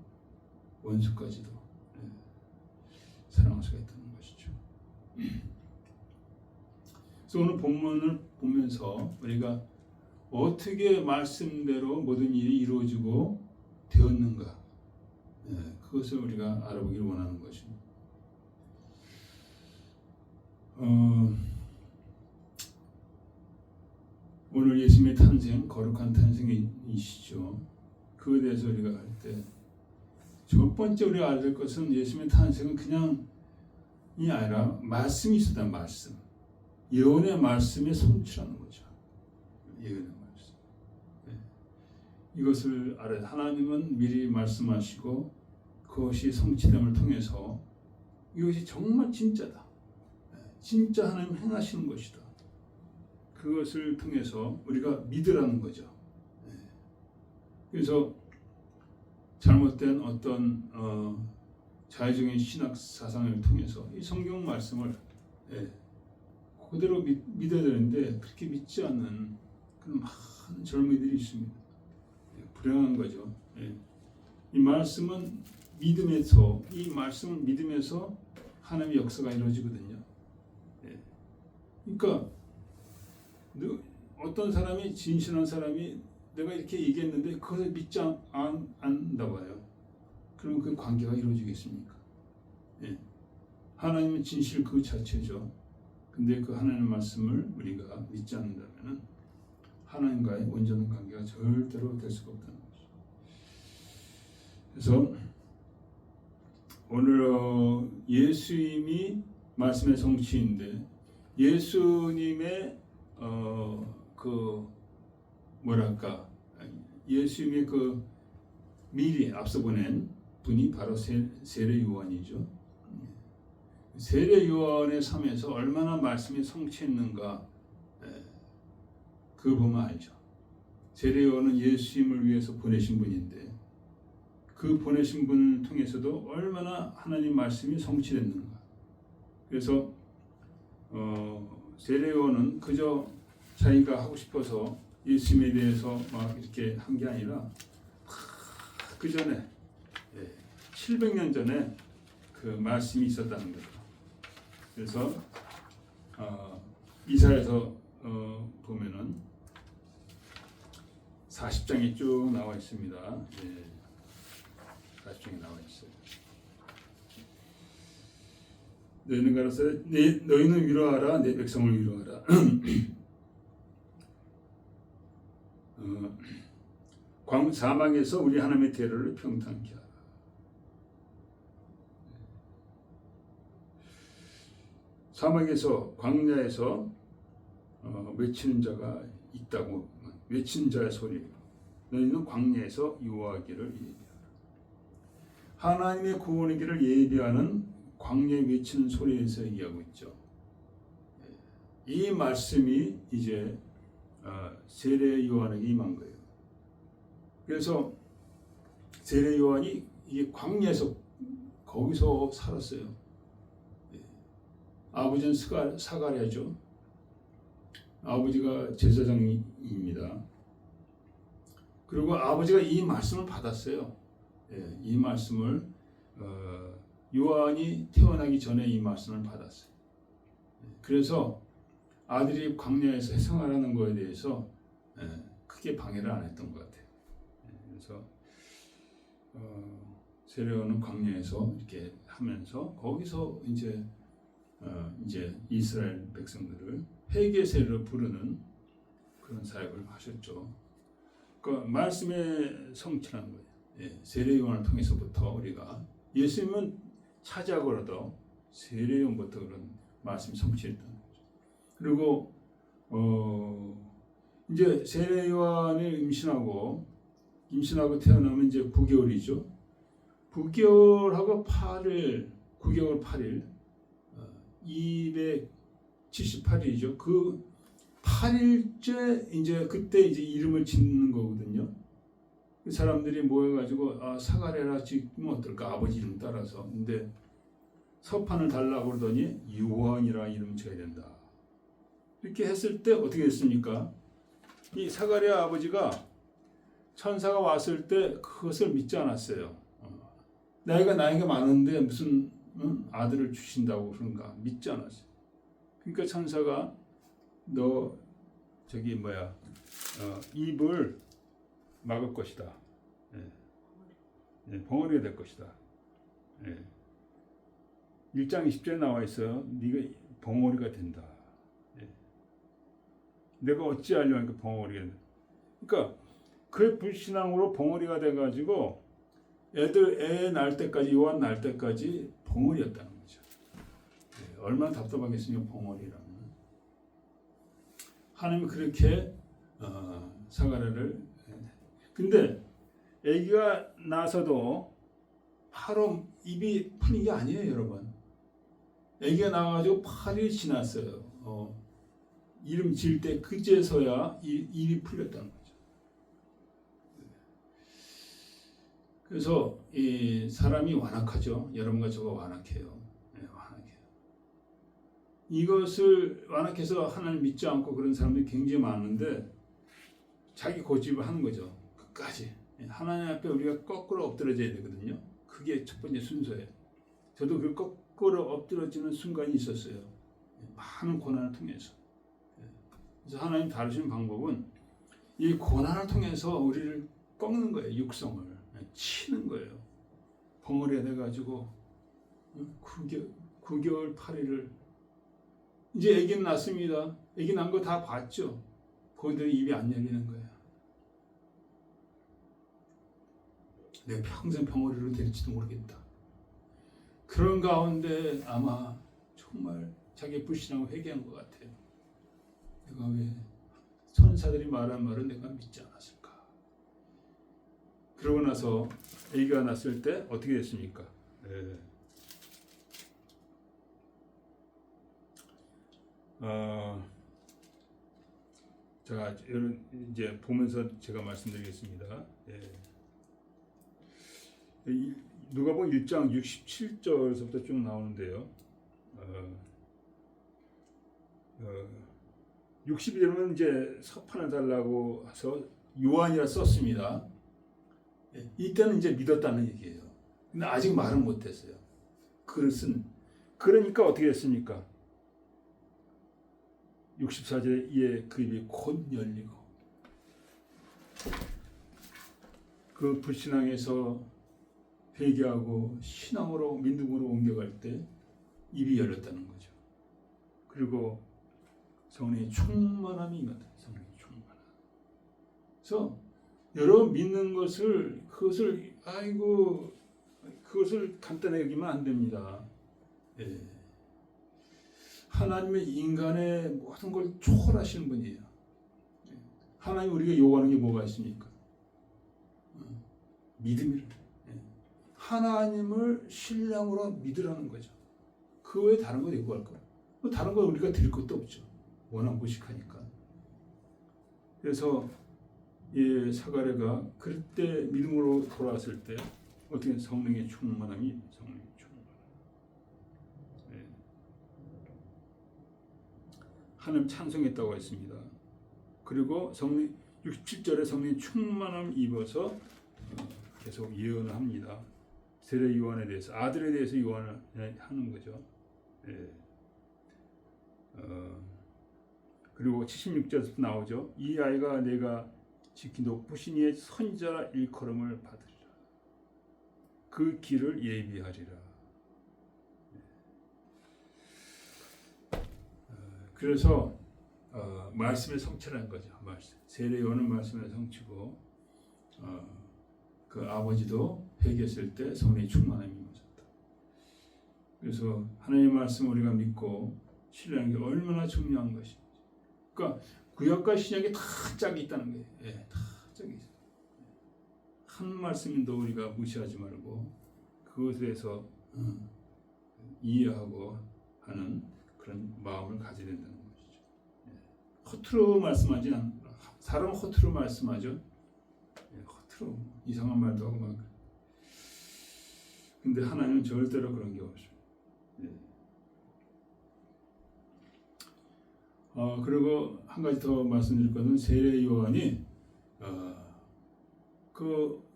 원수까지도 사랑할 수가 있다는 것이죠. 그래서 오늘 본문을 보면서 우리가 어떻게 말씀대로 모든 일이 이루어지고 되었는가 그것을 우리가 알아보기를 원하는 것입니다. 오늘 예수님의 탄생, 거룩한 탄생이시죠. 그에 대해서 우리가 할 때 첫 번째 우리가 알아야 될 것은 예수님의 탄생은 그냥이 아니라 말씀이 있었다. 말씀. 예언의 말씀의 성취라는 거죠. 예언의 말씀. 이것을 알아야 하나님은 미리 말씀하시고 그것이 성취됨을 통해서 이것이 정말 진짜다. 진짜 하나님 행하시는 것이다. 그것을 통해서 우리가 믿으라는 거죠. 그래서 잘못된 어떤 자의적인 신학 사상을 통해서 이 성경 말씀을 그대로 믿어야 되는데 그렇게 믿지 않는 그런 많은 젊은이들이 있습니다. 불행한 거죠. 이 말씀은 믿음에서 이 말씀을 믿으면서 하나님의 역사가 이루어지거든요. 그러니까 어떤 사람이 진실한 사람이 내가 이렇게 얘기했는데 그것을 믿지 않는다 봐요. 그럼 그 관계가 이루어지겠습니까? 예. 하나님은 진실 그 자체죠. 근데 그 하나님의 말씀을 우리가 믿지 않는다면 하나님과의 온전한 관계가 절대로 될 수가 없다는 거죠. 그래서 오늘 예수님이 말씀의 성취인데 예수님의 그 뭐랄까 예수님의 그 미리 앞서 보낸 분이 바로 세례 요한이죠. 세례 요한의 삶에서 얼마나 말씀이 성취했는가 그거 보면 알죠. 세례 요한은 예수님을 위해서 보내신 분인데 그 보내신 분을 통해서도 얼마나 하나님 말씀이 성취됐는가. 그래서 세례 요한은 그저 자기가 하고 싶어서 예수님에 대해서 막 이렇게 한 게 아니라 그 전에 700년 전에 그 말씀이 있었다는 거죠. 그래서 이사야서 보면은 40장에 쭉 나와 있습니다. 40장에 나와 있어요. 너희는 가로서 너희는 위로하라 내 백성을 위로하라. 사막에서 우리 하나님의 대로를 평탄케 하라. 사막에서 광야에서 외치는 자가 있다고 외치는 자의 소리 너희는 광야에서 여호와의 길을 예비하라. 하나님의 구원의 길을 예비하는 광야에 외치는 소리에서 얘기하고 있죠. 이 말씀이 이제 세례 요한에게 임한 거예요. 그래서 세례 요한이 이 광야에서 거기서 살았어요. 아버지는 사가랴죠. 아버지가 제사장입니다. 그리고 아버지가 이 말씀을 받았어요. 이 말씀을 요한이 태어나기 전에 이 말씀을 받았어요. 그래서 아들이 광야에서 생활하는 것에 대해서 크게 방해를 안 했던 것 같아요. 그래서 세례요한은 광야에서 이렇게 하면서 거기서 이제 이스라엘 백성들을 회개 세례로 부르는 그런 사역을 하셨죠. 그 말씀의 성취라는 거예요. 세례 요한을 통해서부터 우리가 예수님은 차지하고라도 세례 요한부터 그런 말씀이 성취했다는 거죠. 그리고 이제 세례 요한이 임신하고 태어나면 이제 9개월이죠. 9개월하고 8일, 9개월 8일 278일이죠. 그 8일째 이제 그때 이제 이름을 짓는 거거든요. 그 사람들이 모여가지고 사가랴라 짓면 어떨까 아버지 이름 따라서. 근데 서판을 달라고 그러더니 요한이라 이름 줘야 된다. 이렇게 했을 때 어떻게 됐습니까? 이 사가랴 아버지가 천사가 왔을 때 그것을 믿지 않았어요. 나이가 많은데 무슨 아들을 주신다고 그런가 믿지 않았어요. 그러니까 천사가 너 입을 막을 것이다. 벙어리가 될 것이다. 1장 20절에 나와 있어요. 네가 벙어리가 된다. 내가 어찌 알려니까 벙어리가 된다. 그러니까 그의 불신앙으로 벙어리가 돼가지고 애 낳을 때까지 요한 낳을 때까지 벙어리였다는 거죠. 얼마나 답답하겠습니까 벙어리라면. 하나님이 그렇게 사가랴를 근데 아기가 나서도 바로 입이 풀린 게 아니에요 여러분. 아기가 나와가지고 8일 지났어요. 이름 지을 때 그제서야 입이 풀렸다는 거죠. 그래서 이 사람이 완악하죠. 여러분과 저가 완악해요. 완악해요. 이것을 완악해서 하나님 믿지 않고 그런 사람들이 굉장히 많은데 자기 고집을 하는 거죠. 끝까지. 하나님 앞에 우리가 거꾸로 엎드려져야 되거든요. 그게 첫 번째 순서예요. 저도 그 거꾸로 엎드려지는 순간이 있었어요. 많은 고난을 통해서. 그래서 하나님 다루시는 방법은 이 고난을 통해서 우리를 꺾는 거예요. 육성을 치는 거예요. 벙어리가 돼가지고 9개월 8일을 이제 아기는 낳습니다. 아기 난 거 다 봤죠. 그런데 입이 안 열리는 거예요. 내가 평생 벙어리로 될지도 모르겠다. 그런 가운데 아마 정말 자기 불신하고 회개한 것 같아요. 내가 왜 천사들이 말한 말은 내가 믿지 않았을까? 그러고 나서 아기가 났을 때 어떻게 됐습니까? 네. 자, 여러분 이제 보면서 제가 말씀드리겠습니다. 예. 누가복음 1장 67절서부터 쭉 나오는데요. 62절은 이제 서판을 달라고 해서 요한이라 썼습니다. 예. 이때는 이제 믿었다는 얘기예요. 근데 아직 말은 못했어요. 그것은 그러니까 어떻게 됐습니까? 64절에 이에 그 입이 곧 열리고 그 불신앙에서 회개하고 신앙으로 믿음으로 옮겨갈 때 입이 열렸다는 거죠. 그리고 성령의 충만함이 임하다. 성령의 충만함. 그래서 여러분 믿는 것을 그것을 간단히 여기면 안 됩니다. 예. 하나님의 인간의 모든 걸 초월하시는 분이에요. 하나님 우리가 요구하는 게 뭐가 있습니까? 믿음이라. 하나님을 신령으로 믿으라는 거죠. 그 외에 다른 거 요구할 거예요. 다른 거 우리가 드릴 것도 없죠. 워낙 무식하니까. 그래서 이 사가랴가 그때 믿음으로 돌아왔을 때 어떻게 성령의 충만함이 성령의 충만함. 네. 하나님 찬송했다고 했습니다. 그리고 성령 67절에 성령의 충만함 입어서 계속 예언을 합니다. 세례 요한에 대해서 아들에 대해서 요한을 하는 거죠. 예. 그리고 76절에서 나오죠. 이 아이가 내가 지킨 높으신 이의 선지자라 일컬음을 받으리라. 그 길을 예비하리라. 그래서 말씀의 성취라는 거죠. 말씀. 세례 요한은 말씀의 성취고 그 아버지도 회개했을 때 성령의 충만함이 임하셨다. 그래서 하나님의 말씀 우리가 믿고 신뢰하는 게 얼마나 중요한 것인지. 그러니까 구약과 신약이 다 짝이 있다는 거예요. 예, 다 짝이 있어요. 한 말씀도 우리가 무시하지 말고 그것에 대해서 이해하고 하는 그런 마음을 가져야 된다는 것이죠. 예. 허투루 말씀하지 않는 사람은 허투루 말씀하죠. 예, 허투루 이상한 말도 하고 막. 근데 하나님은 절대로 그런 게 없어요. 예. 그리고 한 가지 더 말씀드릴 것은 세례 요한이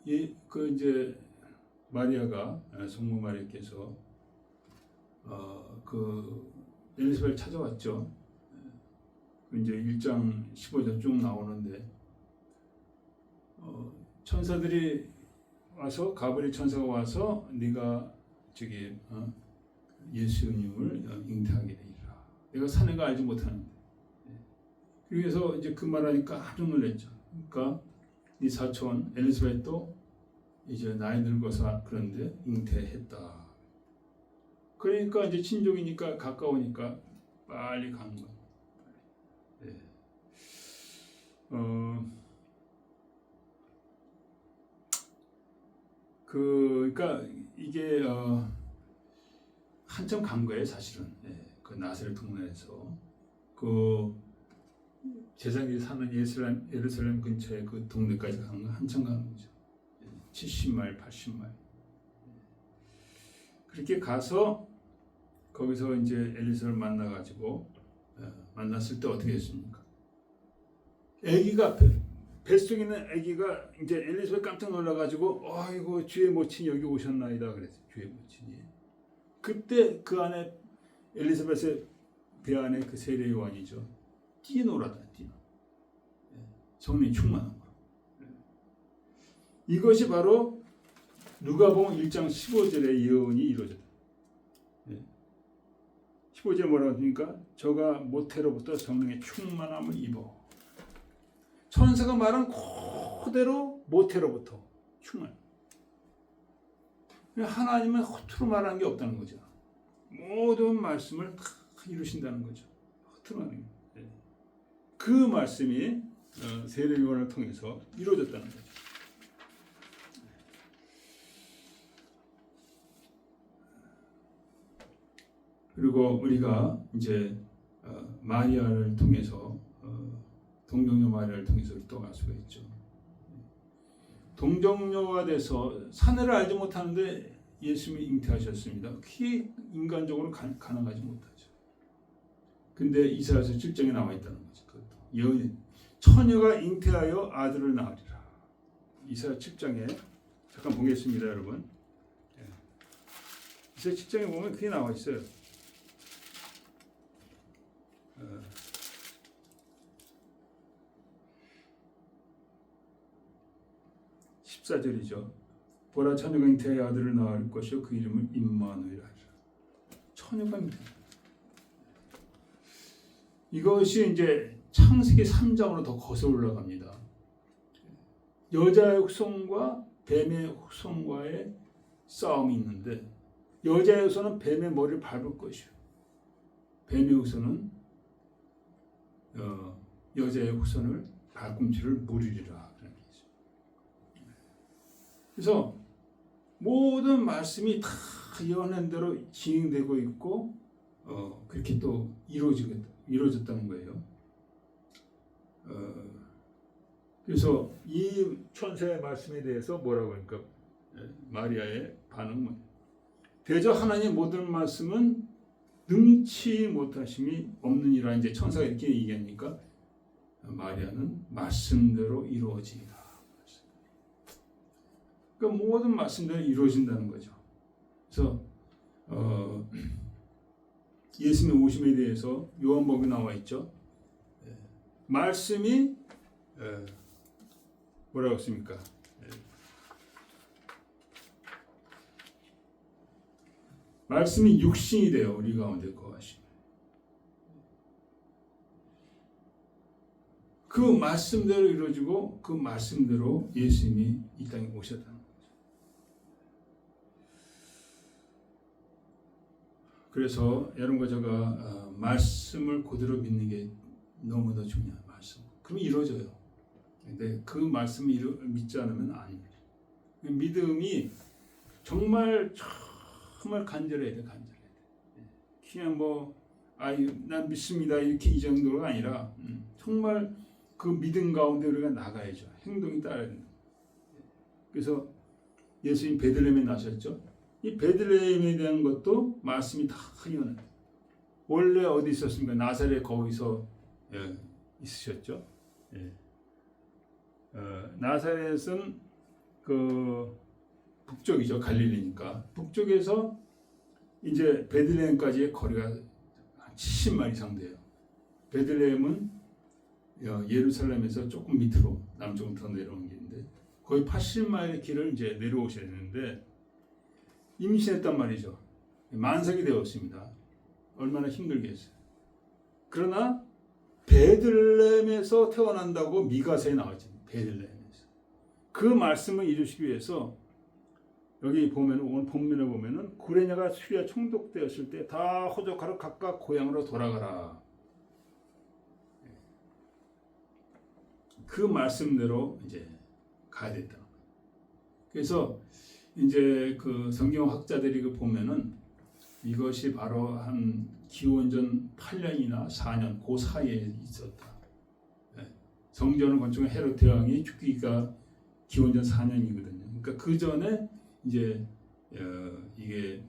이제 마리아가 성모 마리아께서 그 엘리사벳을 찾아왔죠. 이제 1장 15절 쭉 나오는데 천사들이 와서 가브리엘 천사가 와서 네가 저기 예수님을 잉태하게 되리라. 내가 사내가 알지 못하는데. 그래서 이제 그 말하니까 깜짝 놀랐죠. 그러니까 이 사촌 엘리사벳도 이제 나이 늙어서 그런데 잉태했다. 그러니까 이제 친족이니까 가까우니까 빨리 간 거예요. 네. 그러니까 이게 한참 간 거예요, 사실은. 네. 그 나사렛 동네에서 그 제자들이 사는 예루살렘 근처에 그 동네까지 가는 거 한참 가는 거죠. 70마일, 80마일. 그렇게 가서 거기서 이제 엘리사를 만나가지고 만났을 때 어떻게 했습니까? 아기가 뱃속에 있는 아기가 이제 엘리사벳 깜짝 놀라가지고 아이고 주의 모친이 여기 오셨나이다 그랬어요. 주의 모친이. 그때 그 안에 엘리사벳의 배 안에 그 세례 요한이죠. 뛰노라다. 성령이 충만한 거. 이것이 바로 누가복음 1장 15절의 예언이 이루어졌다. 15절 뭐라고 하니까 저가 모태로부터 성령의 충만함을 입어. 천사가 말한 그대로 모태로부터 충만. 하나님은 허투루 말하는 게 없다는 거죠. 모든 말씀을 다 이루신다는 거죠. 허투루 말하는 게. 그 말씀이 세례요한을 통해서 이루어졌다는 거죠. 그리고 우리가 이제 마리아를 통해서 동정녀 마리아를 통해서 또 알 수가 있죠. 동정녀가 돼서 사내를 알지 못하는데 예수님이 잉태하셨습니다. 그게 인간적으로 가능하지 못하죠. 근데 이사야서 7장에 나와 있다는 거죠. 그것도 예언이 처녀가 잉태하여 아들을 낳으리라. 이사야 7장에 잠깐 보겠습니다, 여러분. 이사야 7장에 보면 그게 나와 있어요. 14절이죠. 보라 처녀가 잉태하여 아들을 낳을 것이요 그 이름을 임마누엘 하리라. 처녀가 잉태. 이것이 이제 창세기 3장으로 더 거슬러 올라갑니다. 여자의 후손과 뱀의 후손과의 싸움이 있는데 여자의 후손은 뱀의 머리를 밟을 것이요 뱀의 후손은 여자의 후손을 발꿈치를 무리리라. 그래서 모든 말씀이 다 예언한 대로 진행되고 있고 그렇게 또 이루어졌다는 거예요. 그래서 이 천사의 말씀에 대해서 뭐라고 하니까 마리아의 반응은 대저 하나님의 모든 말씀은 능치 못하심이 없느니라. 이제 천사가 이렇게 얘기하니까 마리아는 말씀대로 이루어지리라. 그러니까 모든 말씀대로 이루어진다는 거죠. 그래서 예수님의 오심에 대해서 요한복음에 나와 있죠. 말씀이 뭐라고 했습니까? 말씀이 육신이 되어 우리 가운데 거하시네. 그 말씀대로 이루어지고 그 말씀대로 예수님이 이 땅에 오셨다는 거죠. 그래서 여러분과 제가 말씀을 그대로 믿는 게 너무나 중요한 말씀. 그럼 이루어져요. 근데 그 말씀을 믿지 않으면 안 돼요. 믿음이 정말 간절해야 돼, 간절해야 돼. 그냥 난 믿습니다 이렇게 이 정도가 아니라 정말 그 믿음 가운데 우리가 나가야죠. 행동이 따라야 된다. 그래서 예수님 베들레헴에 나셨죠. 이 베들레헴에 대한 것도 말씀이 다 예언해. 원래 어디 있었습니까? 나사렛 거기서 있으셨죠. 나사렛은 그 북쪽이죠. 갈릴리니까. 북쪽에서 이제 베들레헴까지의 거리가 한 70마일 이상 돼요. 베들레헴은 예루살렘에서 조금 밑으로 남쪽으로 더 내려온 길인데 거의 80마일의 길을 이제 내려오셔야 되는데 임신했단 말이죠. 만삭이 되었습니다. 얼마나 힘들겠어요. 그러나 베들레헴에서 태어난다고 미가서에 나왔죠. 베들레헴에서. 그 말씀을 이루시기 위해서 여기 보면 오늘 본문에 보면은 구레냐가 수리와 총독되었을 때 다 호적하러 각각 고향으로 돌아가라. 그 말씀대로 이제 가야 됐다. 그래서 이제 그 성경학자들이 그 보면은 이것이 바로 한 기원전 8년이나 4년 그 사이에 있었다. 성전을 건축한 헤롯 대왕이 죽기가 기원전 4년이거든요. 그러니까 그 전에 이제 이게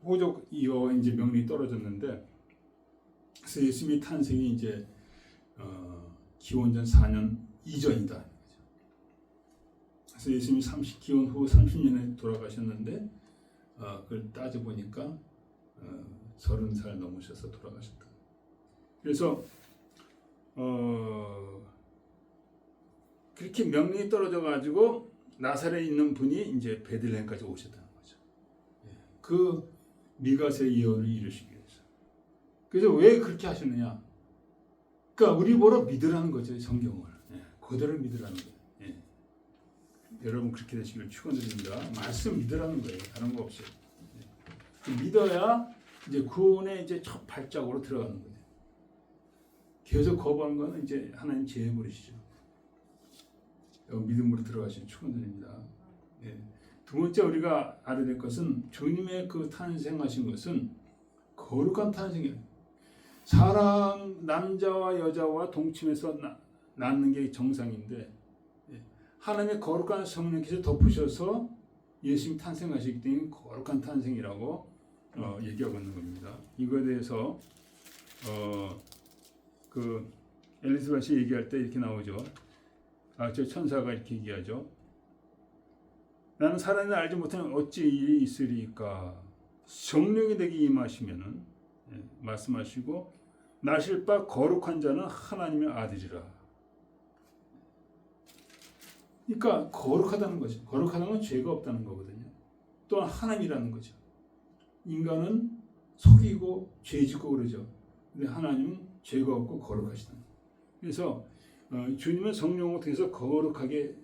호적 이어 이제 명령이 떨어졌는데 그래서 예수님의 탄생이 이제 기원전 4년 이전이다. 그래서 예수님이 기원 후 30년에 돌아가셨는데 그걸 따져 보니까 30살 넘으셔서 돌아가셨다. 그래서 그렇게 명령이 떨어져 가지고 나사렛에 있는 분이 이제 베들레헴까지 오셨다는 거죠. 그 미가의 예언을 이루시기 위해서. 그래서 왜 그렇게 하셨느냐? 그러니까 우리 보러 믿으라는 거죠, 성경을. 그대로 믿으라는 거예요. 여러분 그렇게 되시길 축원드립니다. 말씀 믿으라는 거예요. 다른 거 없어요. 믿어야 이제 구원의 이제 첫 발자국으로 들어가는 거예요. 계속 거부하는 거는 이제 하나님 제해 버리시죠. 믿음으로 들어가시는 축원드립니다. 두 번째 우리가 알아야 될 것은 주님의 그 탄생하신 것은 거룩한 탄생이에요. 사람 남자와 여자와 동침해서 낳는 게 정상인데 하나님의 거룩한 성령께서 덮으셔서 예수님이 탄생하시기 때문에 거룩한 탄생이라고 얘기하고 있는 겁니다. 이거에 대해서 그 엘리스바시 얘기할 때 이렇게 나오죠. 저 천사가 이렇게 얘기하죠. 나는 사람을 알지 못하면 어찌 일이 있으리까. 성령이 내게 임하시면은 말씀하시고 나실 바 거룩한 자는 하나님의 아들이라. 그러니까 거룩하다는 거죠. 거룩하다는 건 죄가 없다는 거거든요. 또한 하나님이라는 거죠. 인간은 속이고 죄짓고 그러죠. 근데 하나님은 죄가 없고 거룩하시다. 그래서 주님은 성령을 통해서 거룩하게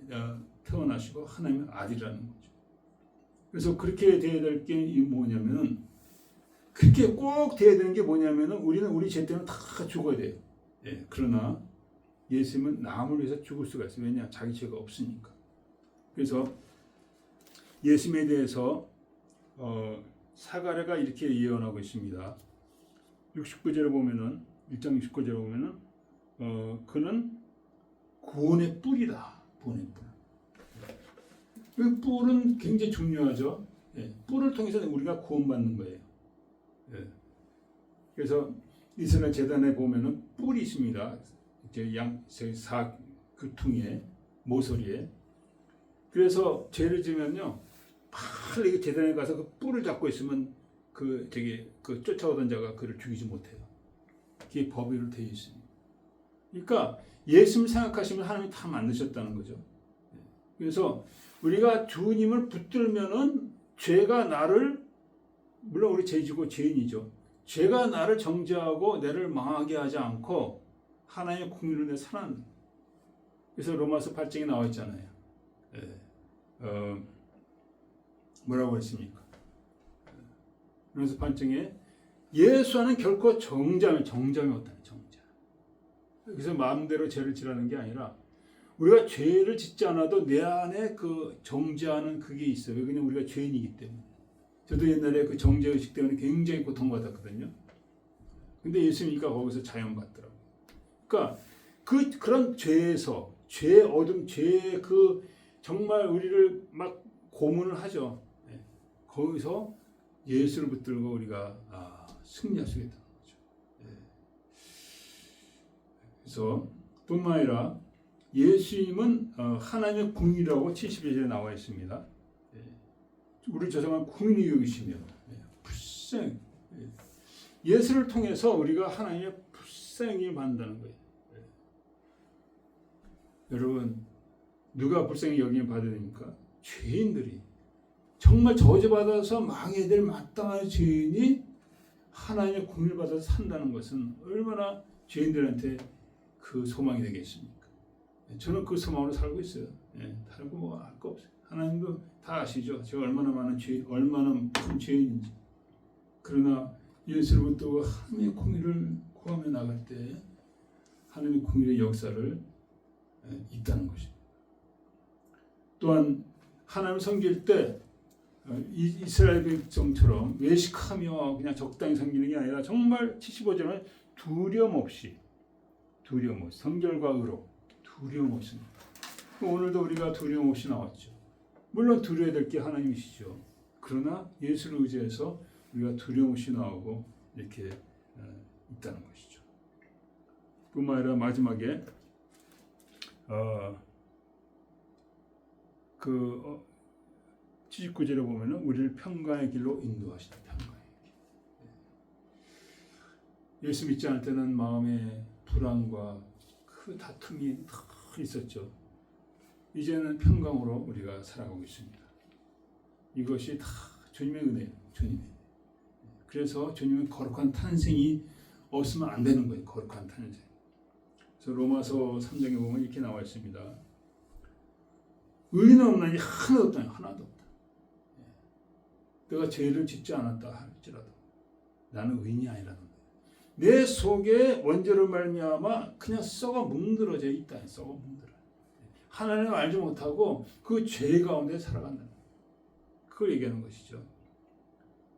태어나시고 하나님의 아들이라는 거죠. 그래서 그렇게 돼야 될 게 뭐냐면은 그렇게 꼭 돼야 되는 게 뭐냐면은 우리는 우리 죄 때문에 다 죽어야 돼요. 그러나 예수님은 남을 위해서 죽을 수가 있어요. 왜냐? 자기 죄가 없으니까. 그래서 예수님에 대해서 사가랴가 이렇게 예언하고 있습니다. 69절에 보면은 1장 69절에 보면은 그는 구원의 뿔이다. 구원의 뿔. 그 뿔은 굉장히 중요하죠. 뿔을 통해서 우리가 구원받는 거예요. 그래서 이스라엘 제단에 보면은 뿔이 있습니다. 그 퉁에 모서리에. 그래서 죄를 지면요, 빨리 제단에 가서 그 뿔을 잡고 있으면 그 쫓아오던 자가 그를 죽이지 못해요. 그게 법으로 되어 있습니다. 그러니까 예수님 생각하시면 하나님이 다 만드셨다는 거죠. 그래서 우리가 주님을 붙들면은 죄가 나를, 물론 우리 죄지고 죄인이죠. 죄가 나를 정죄하고 나를 망하게 하지 않고 하나님의 공의로 내 살아난다. 그래서 로마서 8장에 나와 있잖아요. 뭐라고 했습니까? 로마서 8장에 예수 안은 결코 정잠이 없다는 정잠. 그래서 마음대로 죄를 지라는 게 아니라 우리가 죄를 짓지 않아도 내 안에 그 정죄하는 그게 있어요. 왜냐면 우리가 죄인이기 때문에. 저도 옛날에 그 정죄의식 때문에 굉장히 고통받았거든요. 근데 예수님이니까 거기서 자연받더라고요. 그러니까 그런 죄에서 죄 어둠, 죄 그 정말 우리를 막 고문을 하죠. 거기서 예수를 붙들고 우리가 승리할 수 있다는 거죠. 그래서 뿐만 아니라 예수님은 하나님의 궁이라고 70절에 나와 있습니다. 우리 조상은 궁이 여기시며 불쌍. 예수를 통해서 우리가 하나님의 불쌍히 받는다는 거예요. 여러분 누가 불쌍히 여김을 받아야 됩니까? 죄인들이 정말 저주받아서 망해야 될 마땅한 죄인이 하나님의 궁을 받아서 산다는 것은 얼마나 죄인들한테 그 소망이 되겠습니까? 저는 그 소망으로 살고 있어요. 다른 거 할 거 없어요. 하나님도 다 아시죠? 제가 얼마나 큰 죄인인지. 그러나 예수를 붙들고 하나님의 공의를 구하며 나갈 때 하나님의 공의의 역사를 있다는 것입니다. 또한 하나님을 섬길 때 이스라엘 백성처럼 외식하며 그냥 적당히 섬기는 게 아니라 정말 75절은 두려움 없이 성결과 의로 두려움 없이. 오늘도 우리가 두려움 없이 나왔죠. 물론 두려워야 될 게 하나님이시죠. 그러나 예수를 의지해서 우리가 두려움 없이 나오고 이렇게 있다는 것이죠. 뿐만 아니라 마지막에 79절에 보면은 우리를 평강의 길로 인도하시다. 평강의 길. 예수 믿지 않을 때는 마음에 불안과 그 다툼이 다 있었죠. 이제는 평강으로 우리가 살아가고 있습니다. 이것이 다 주님의 은혜예요. 주님의. 그래서 주님은 거룩한 탄생이 없으면 안 되는 거예요. 거룩한 탄생. 그래서 로마서 3장에 보면 이렇게 나와 있습니다. 의인은 없나니 하나도 없다. 하나도 없다. 내가 죄를 짓지 않았다 할지라도 나는 의인이 아니라는 거예요. 내 속에 원죄로 말미암아 그냥 썩어 뭉들어져 있다. 썩어 뭉들어. 하나님을 알지 못하고 그 죄 가운데 살아간다. 그걸 얘기하는 것이죠.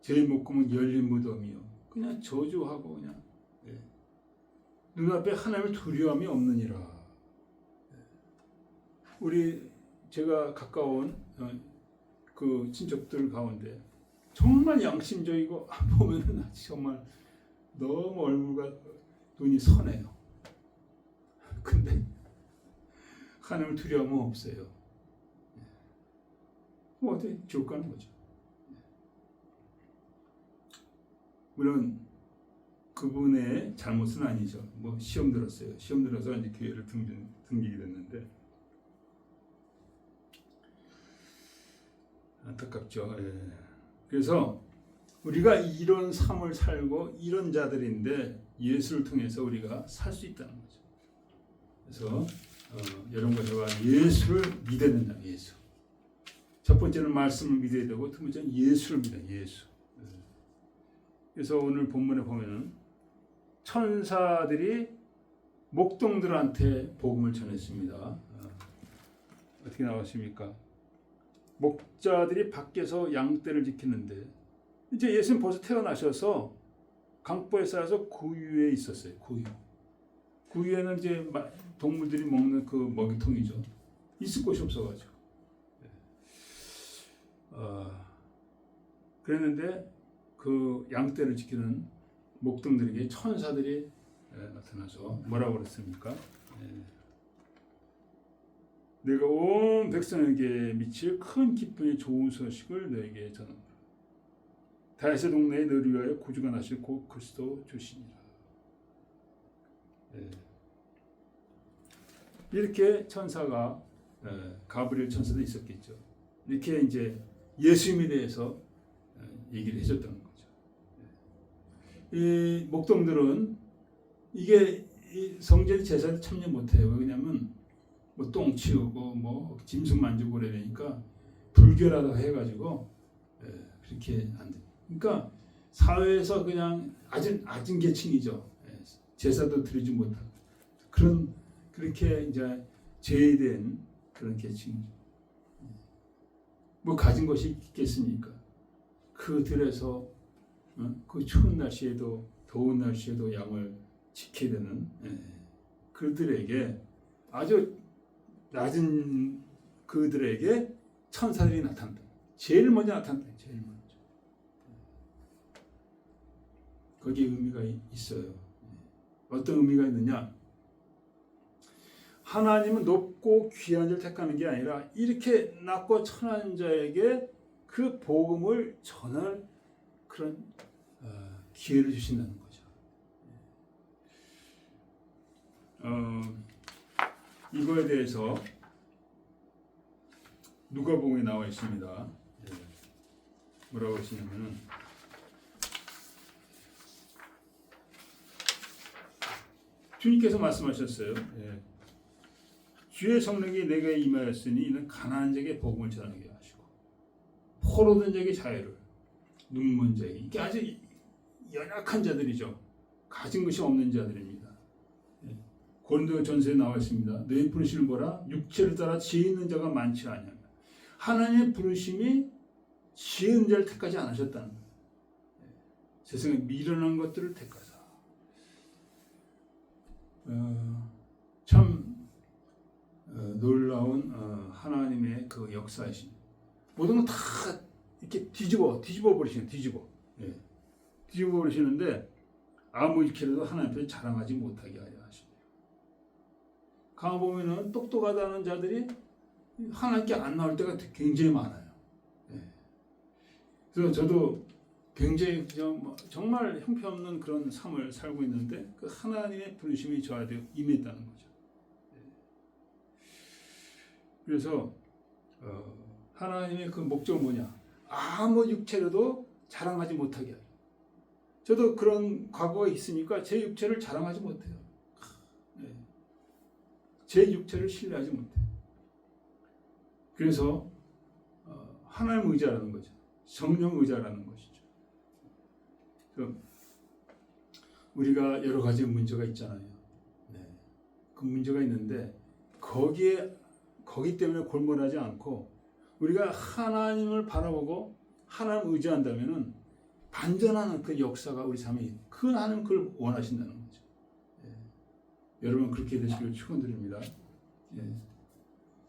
죄의 묶음은 열린 무덤이요. 그냥 저주하고 그냥 눈앞에 하나님을 두려움이 없느니라. 제가 가까운 그 친척들 가운데 정말 양심적이고 보면은 정말 너무 얼굴과 눈이 선해요. 근데 하나님을 두려움은 없어요. 그럼 어떻게 지옥 가는 거죠. 물론 그분의 잘못은 아니죠. 뭐 시험 들었어요. 시험 들어서 이제 교회를 등기게 됐는데 안타깝죠. 예. 그래서 우리가 이런 삶을 살고 이런 자들인데 예수를 통해서 우리가 살 수 있다는 거죠. 그래서 여러분과 제가 예수를 믿어야 된다. 예수. 첫 번째는 말씀을 믿어야 되고 두 번째는 예수를 믿어야 예수. 그래서 오늘 본문에 보면은 천사들이 목동들한테 복음을 전했습니다. 어떻게 나왔습니까? 목자들이 밖에서 양떼를 지키는데 이제 예수님 벌써 태어나셔서 강보에 쌓여서 구유에 있었어요. 구유에는 이제 동물들이 먹는 그 먹이통이죠. 있을 곳이 없어가지고. 그랬는데 그 양떼를 지키는 목동들에게 천사들이 나타나서 뭐라고 그랬습니까? 내가 온 백성에게 미칠 큰 기쁨의 좋은 소식을 너에게 전한다. 다윗의 동네에 너를 위하여 구주가 나실 곧 그리스도 주시니라. 이렇게 천사가 가브리엘 천사도 있었겠죠. 이렇게 이제 예수님에 대해서 얘기를 해줬던 거죠. 이 목동들은 이게 성전 제사에 참여 못해요. 왜냐하면 뭐 똥 치우고 뭐 짐승 만지고 그러니까 불결하다고 해가지고 그렇게 안 돼. 그러니까 사회에서 그냥 아진 계층이죠. 제사도 드리지 못하고 그렇게 이제 제외된 그런 계층이죠. 뭐 가진 것이 있겠습니까? 그 들에서 그 추운 날씨에도 더운 날씨에도 양을 지켜야 되는 그들에게 아주 낮은 그들에게 천사들이 나타난다. 제일 먼저 나타난다. 제일 먼저. 거기에 의미가 있어요. 어떤 의미가 있느냐? 하나님은 높고 귀한 자를 택하는 게 아니라 이렇게 낮고 천한 자에게 그 복음을 전할 그런 기회를 주신다는 거죠. 이거에 대해서 누가복음에 나와 있습니다. 뭐라고 하시냐면은 주님께서 말씀하셨어요. 주의 성령이 내게 임하였으니 이는 가난한 자에게 복음을 전하게 하시고 포로된 자에게 자유를, 눈먼 자에게, 이게 아주 연약한 자들이죠. 가진 것이 없는 자들입니다. 고린도전서에 나와 있습니다. 너희 부르심을 보라. 육체를 따라 지혜 있는 자가 많지 아니하며 하나님의 부르심이 지혜 있는 자를 택하지 않으셨다는 거예요. 세상에 미련한 것들을 택하사. 참 놀라운 하나님의 그 역사이신. 모든 건 다 이렇게 뒤집어 버리시는 뒤집어 버리시는데 아무 일케라도 하나님 앞에 자랑하지 못하게 하여 하십니다. 가 보면은 똑똑하다는 자들이 하나님께 안 나올 때가 굉장히 많아요. 그래서 저도 굉장히 정말 형편없는 그런 삶을 살고 있는데 그 하나님의 부르심이 저한테 임했다는 거죠. 그래서 하나님의 그 목적은 뭐냐? 아무 육체로도 자랑하지 못하게 하죠. 저도 그런 과거가 있으니까 제 육체를 자랑하지 못해요. 제 육체를 신뢰하지 못해요. 그래서 하나님 의지하라는 거죠. 성령 의지하라는 것이죠. 우리가 여러 가지 문제가 있잖아요. 그 문제가 있는데 거기 때문에 골몰하지 않고 우리가 하나님을 바라보고 하나님을 의지한다면은 반전하는 그 역사가 우리 삶에 그 하나님 그걸 원하신다는 거죠. 여러분 그렇게 되시길 축원드립니다.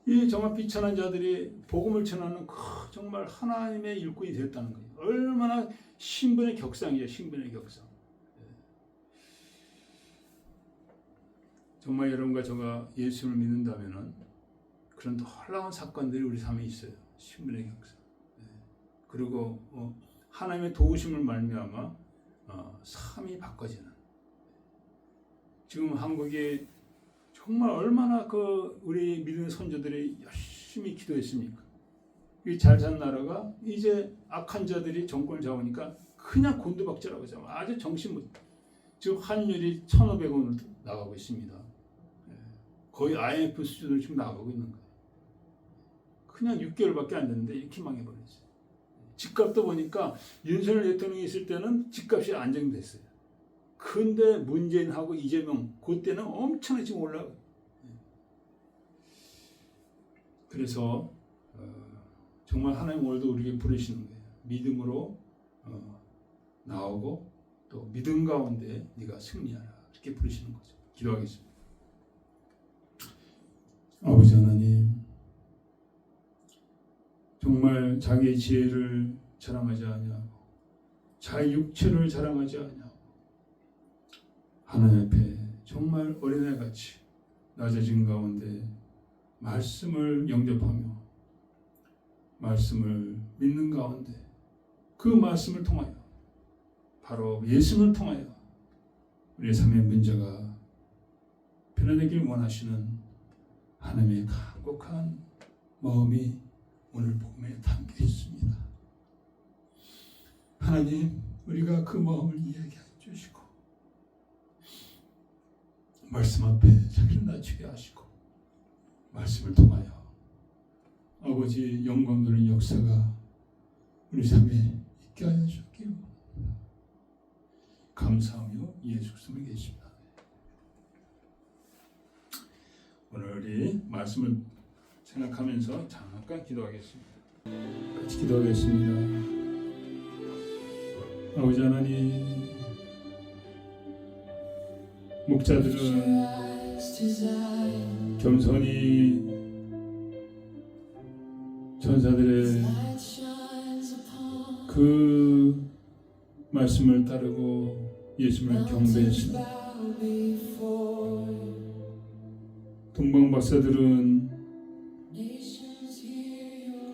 이 정말 비천한 자들이 복음을 전하는 정말 하나님의 일꾼이 됐다는 거예요. 얼마나 신분의 격상이에요. 신분의 격상. 정말 여러분과 제가 예수를 믿는다면은 그런 놀라운 사건들이 우리 삶에 있어요. 신분의 격상. 그리고 하나님의 도우심을 말미암아 삶이 바꿔지는. 지금 한국이 정말 얼마나 우리 믿는 선조들이 열심히 기도했습니까? 이 잘 산 나라가 이제 악한 자들이 정권을 잡으니까 그냥 곤두박질하고 있어요. 아주 정신못. 지금 환율이 1,500원으로 나가고 있습니다. 거의 IMF 수준으로 지금 나가고 있는 거예요. 그냥 6개월밖에 안 됐는데 이렇게 망해버렸어요. 집값도 보니까 윤석열 대통령이 있을 때는 집값이 안정됐어요. 근데 문재인하고 이재명 그때는 엄청나게 지금 올라가요. 그래서 정말 하나님 오늘도 우리에게 부르시는 거예요. 믿음으로 나오고 또 믿음 가운데 네가 승리하라 이렇게 부르시는 거죠. 기도하겠습니다. 아버지 하나님, 정말 자기의 지혜를 자랑하지 아니하고 자기 육체를 자랑하지 아니하고 하나님 앞에 정말 어린애같이 낮아진 가운데 말씀을 영접하며 말씀을 믿는 가운데 그 말씀을 통하여 바로 예수를 통하여 우리의 삶의 문제가 변화되길 원하시는 하나님의 간곡한 마음이 오늘 복음에 담겨 있습니다. 하나님, 우리가 그 마음을 이야기해 주시고 말씀 앞에 자기를 낮추게 하시고 말씀을 통하여 아버지 영광 누리는 역사가 우리 삶에 있게 하여 주시기 원합니다. 감사하며 예수 그리스도에 계십니다. 오늘 우리 말씀을 생각하면서 잠깐 기도하겠습니다. 같이 기도하겠습니다. 아버지 하나님, 목자들은 겸손히 전사들의 그 말씀을 따르고 예수님을 경배했습니다. 동방 박사들은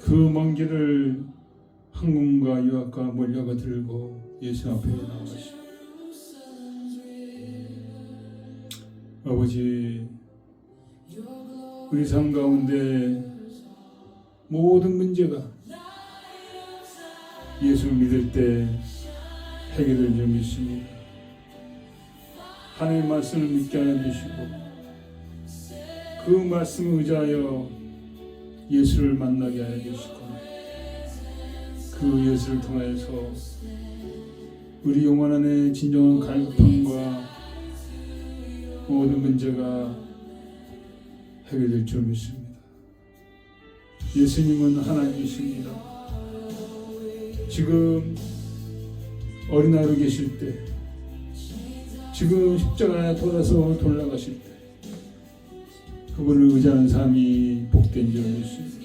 그 먼 길을 항공과 유학과 몰려가 들고 예수 앞에 나와시고 아버지, 우리 삶 가운데 모든 문제가 예수를 믿을 때 해결될 줄 믿습니다. 하나님의 말씀을 믿게 하여 주시고 그 말씀을 의지하여 예수를 만나게 하여 주시고 그 예수를 통해서 우리 영혼 안에 진정한 갈급함과 모든 문제가 해결될 줄 믿습니다. 예수님은 하나님이십니다. 지금 어린아이로 계실 때, 지금 십자가에 돌아서 돌아가실 때 그분을 의지하는 삶이 복된 줄 믿습니다.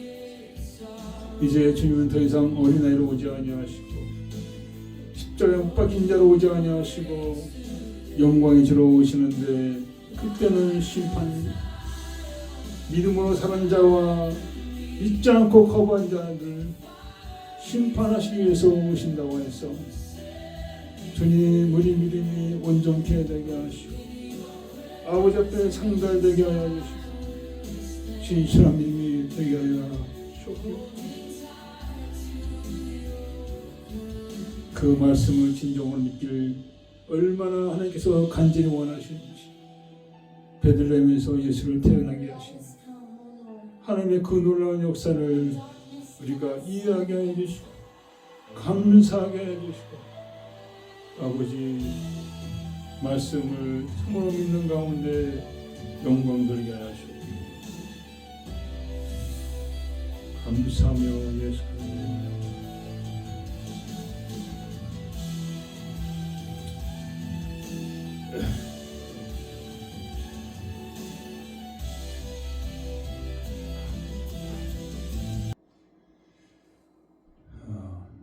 이제 주님은 더 이상 어린아이로 오지 아니하시고 십자가에 못 박힌 자로 오지 아니하시고 영광의 주로 오시는데 그때는 심판, 믿음으로 사는 자와 믿지 않고 거부한 자들 심판하시기 위해서 오신다고 해서 주님 우리 믿음이 온전케 되게 하시고 아버지 앞에 상달되게 하여 주시고 진실한 믿음이 되게 하여 주시고 그 말씀을 진정으로 믿기를 얼마나 하나님께서 간절히 원하시는지 베들레헴에서 예수를 태어나게 하시고 하나님의 그 놀라운 역사를 우리가 이해하게 해주시고 감사하게 해주시고 아버지 말씀을 참으로 믿는 가운데 영광 돌게 하시고 감사하며 예수 그리스도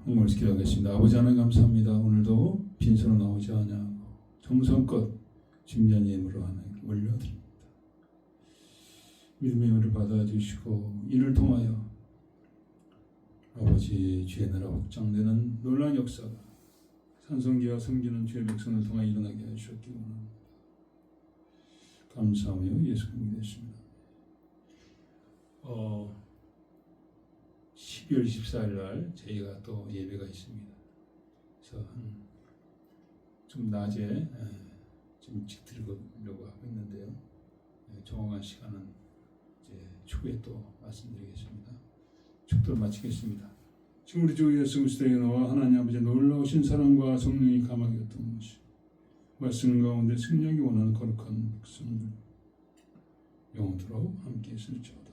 한국말씀 기도하겠습니다. 아버지 하나님 감사합니다. 오늘도 빈손으로 나오지 않냐고 정성껏 준비한 예물로 하나님께 올려드립니다. 믿음의 예물을 받아주시고 이를 통하여 아버지 주의 나라 확장되는 놀라운 역사가 산성기와 섬기는 주의 백성을 통하여 일어나게 해주셨기 원합니다. 감사하며 예수 그리스도 믿습니다. 12월 24일 날 저희가 또 예배가 있습니다. 그래서 좀 낮에 좀 일찍 드리려고 하고 있는데요. 정확한 시간은 이제 추후에 또 말씀드리겠습니다. 축도를 마치겠습니다. 지금 우리 주 예수 그리스도의 은혜와 하나님 아버지의 놀라우신 사랑과 성령이 감하게 였던 것이 말씀 가운데 승리하기 원하는 거룩한 백성들 영원토록 함께 있을지어다.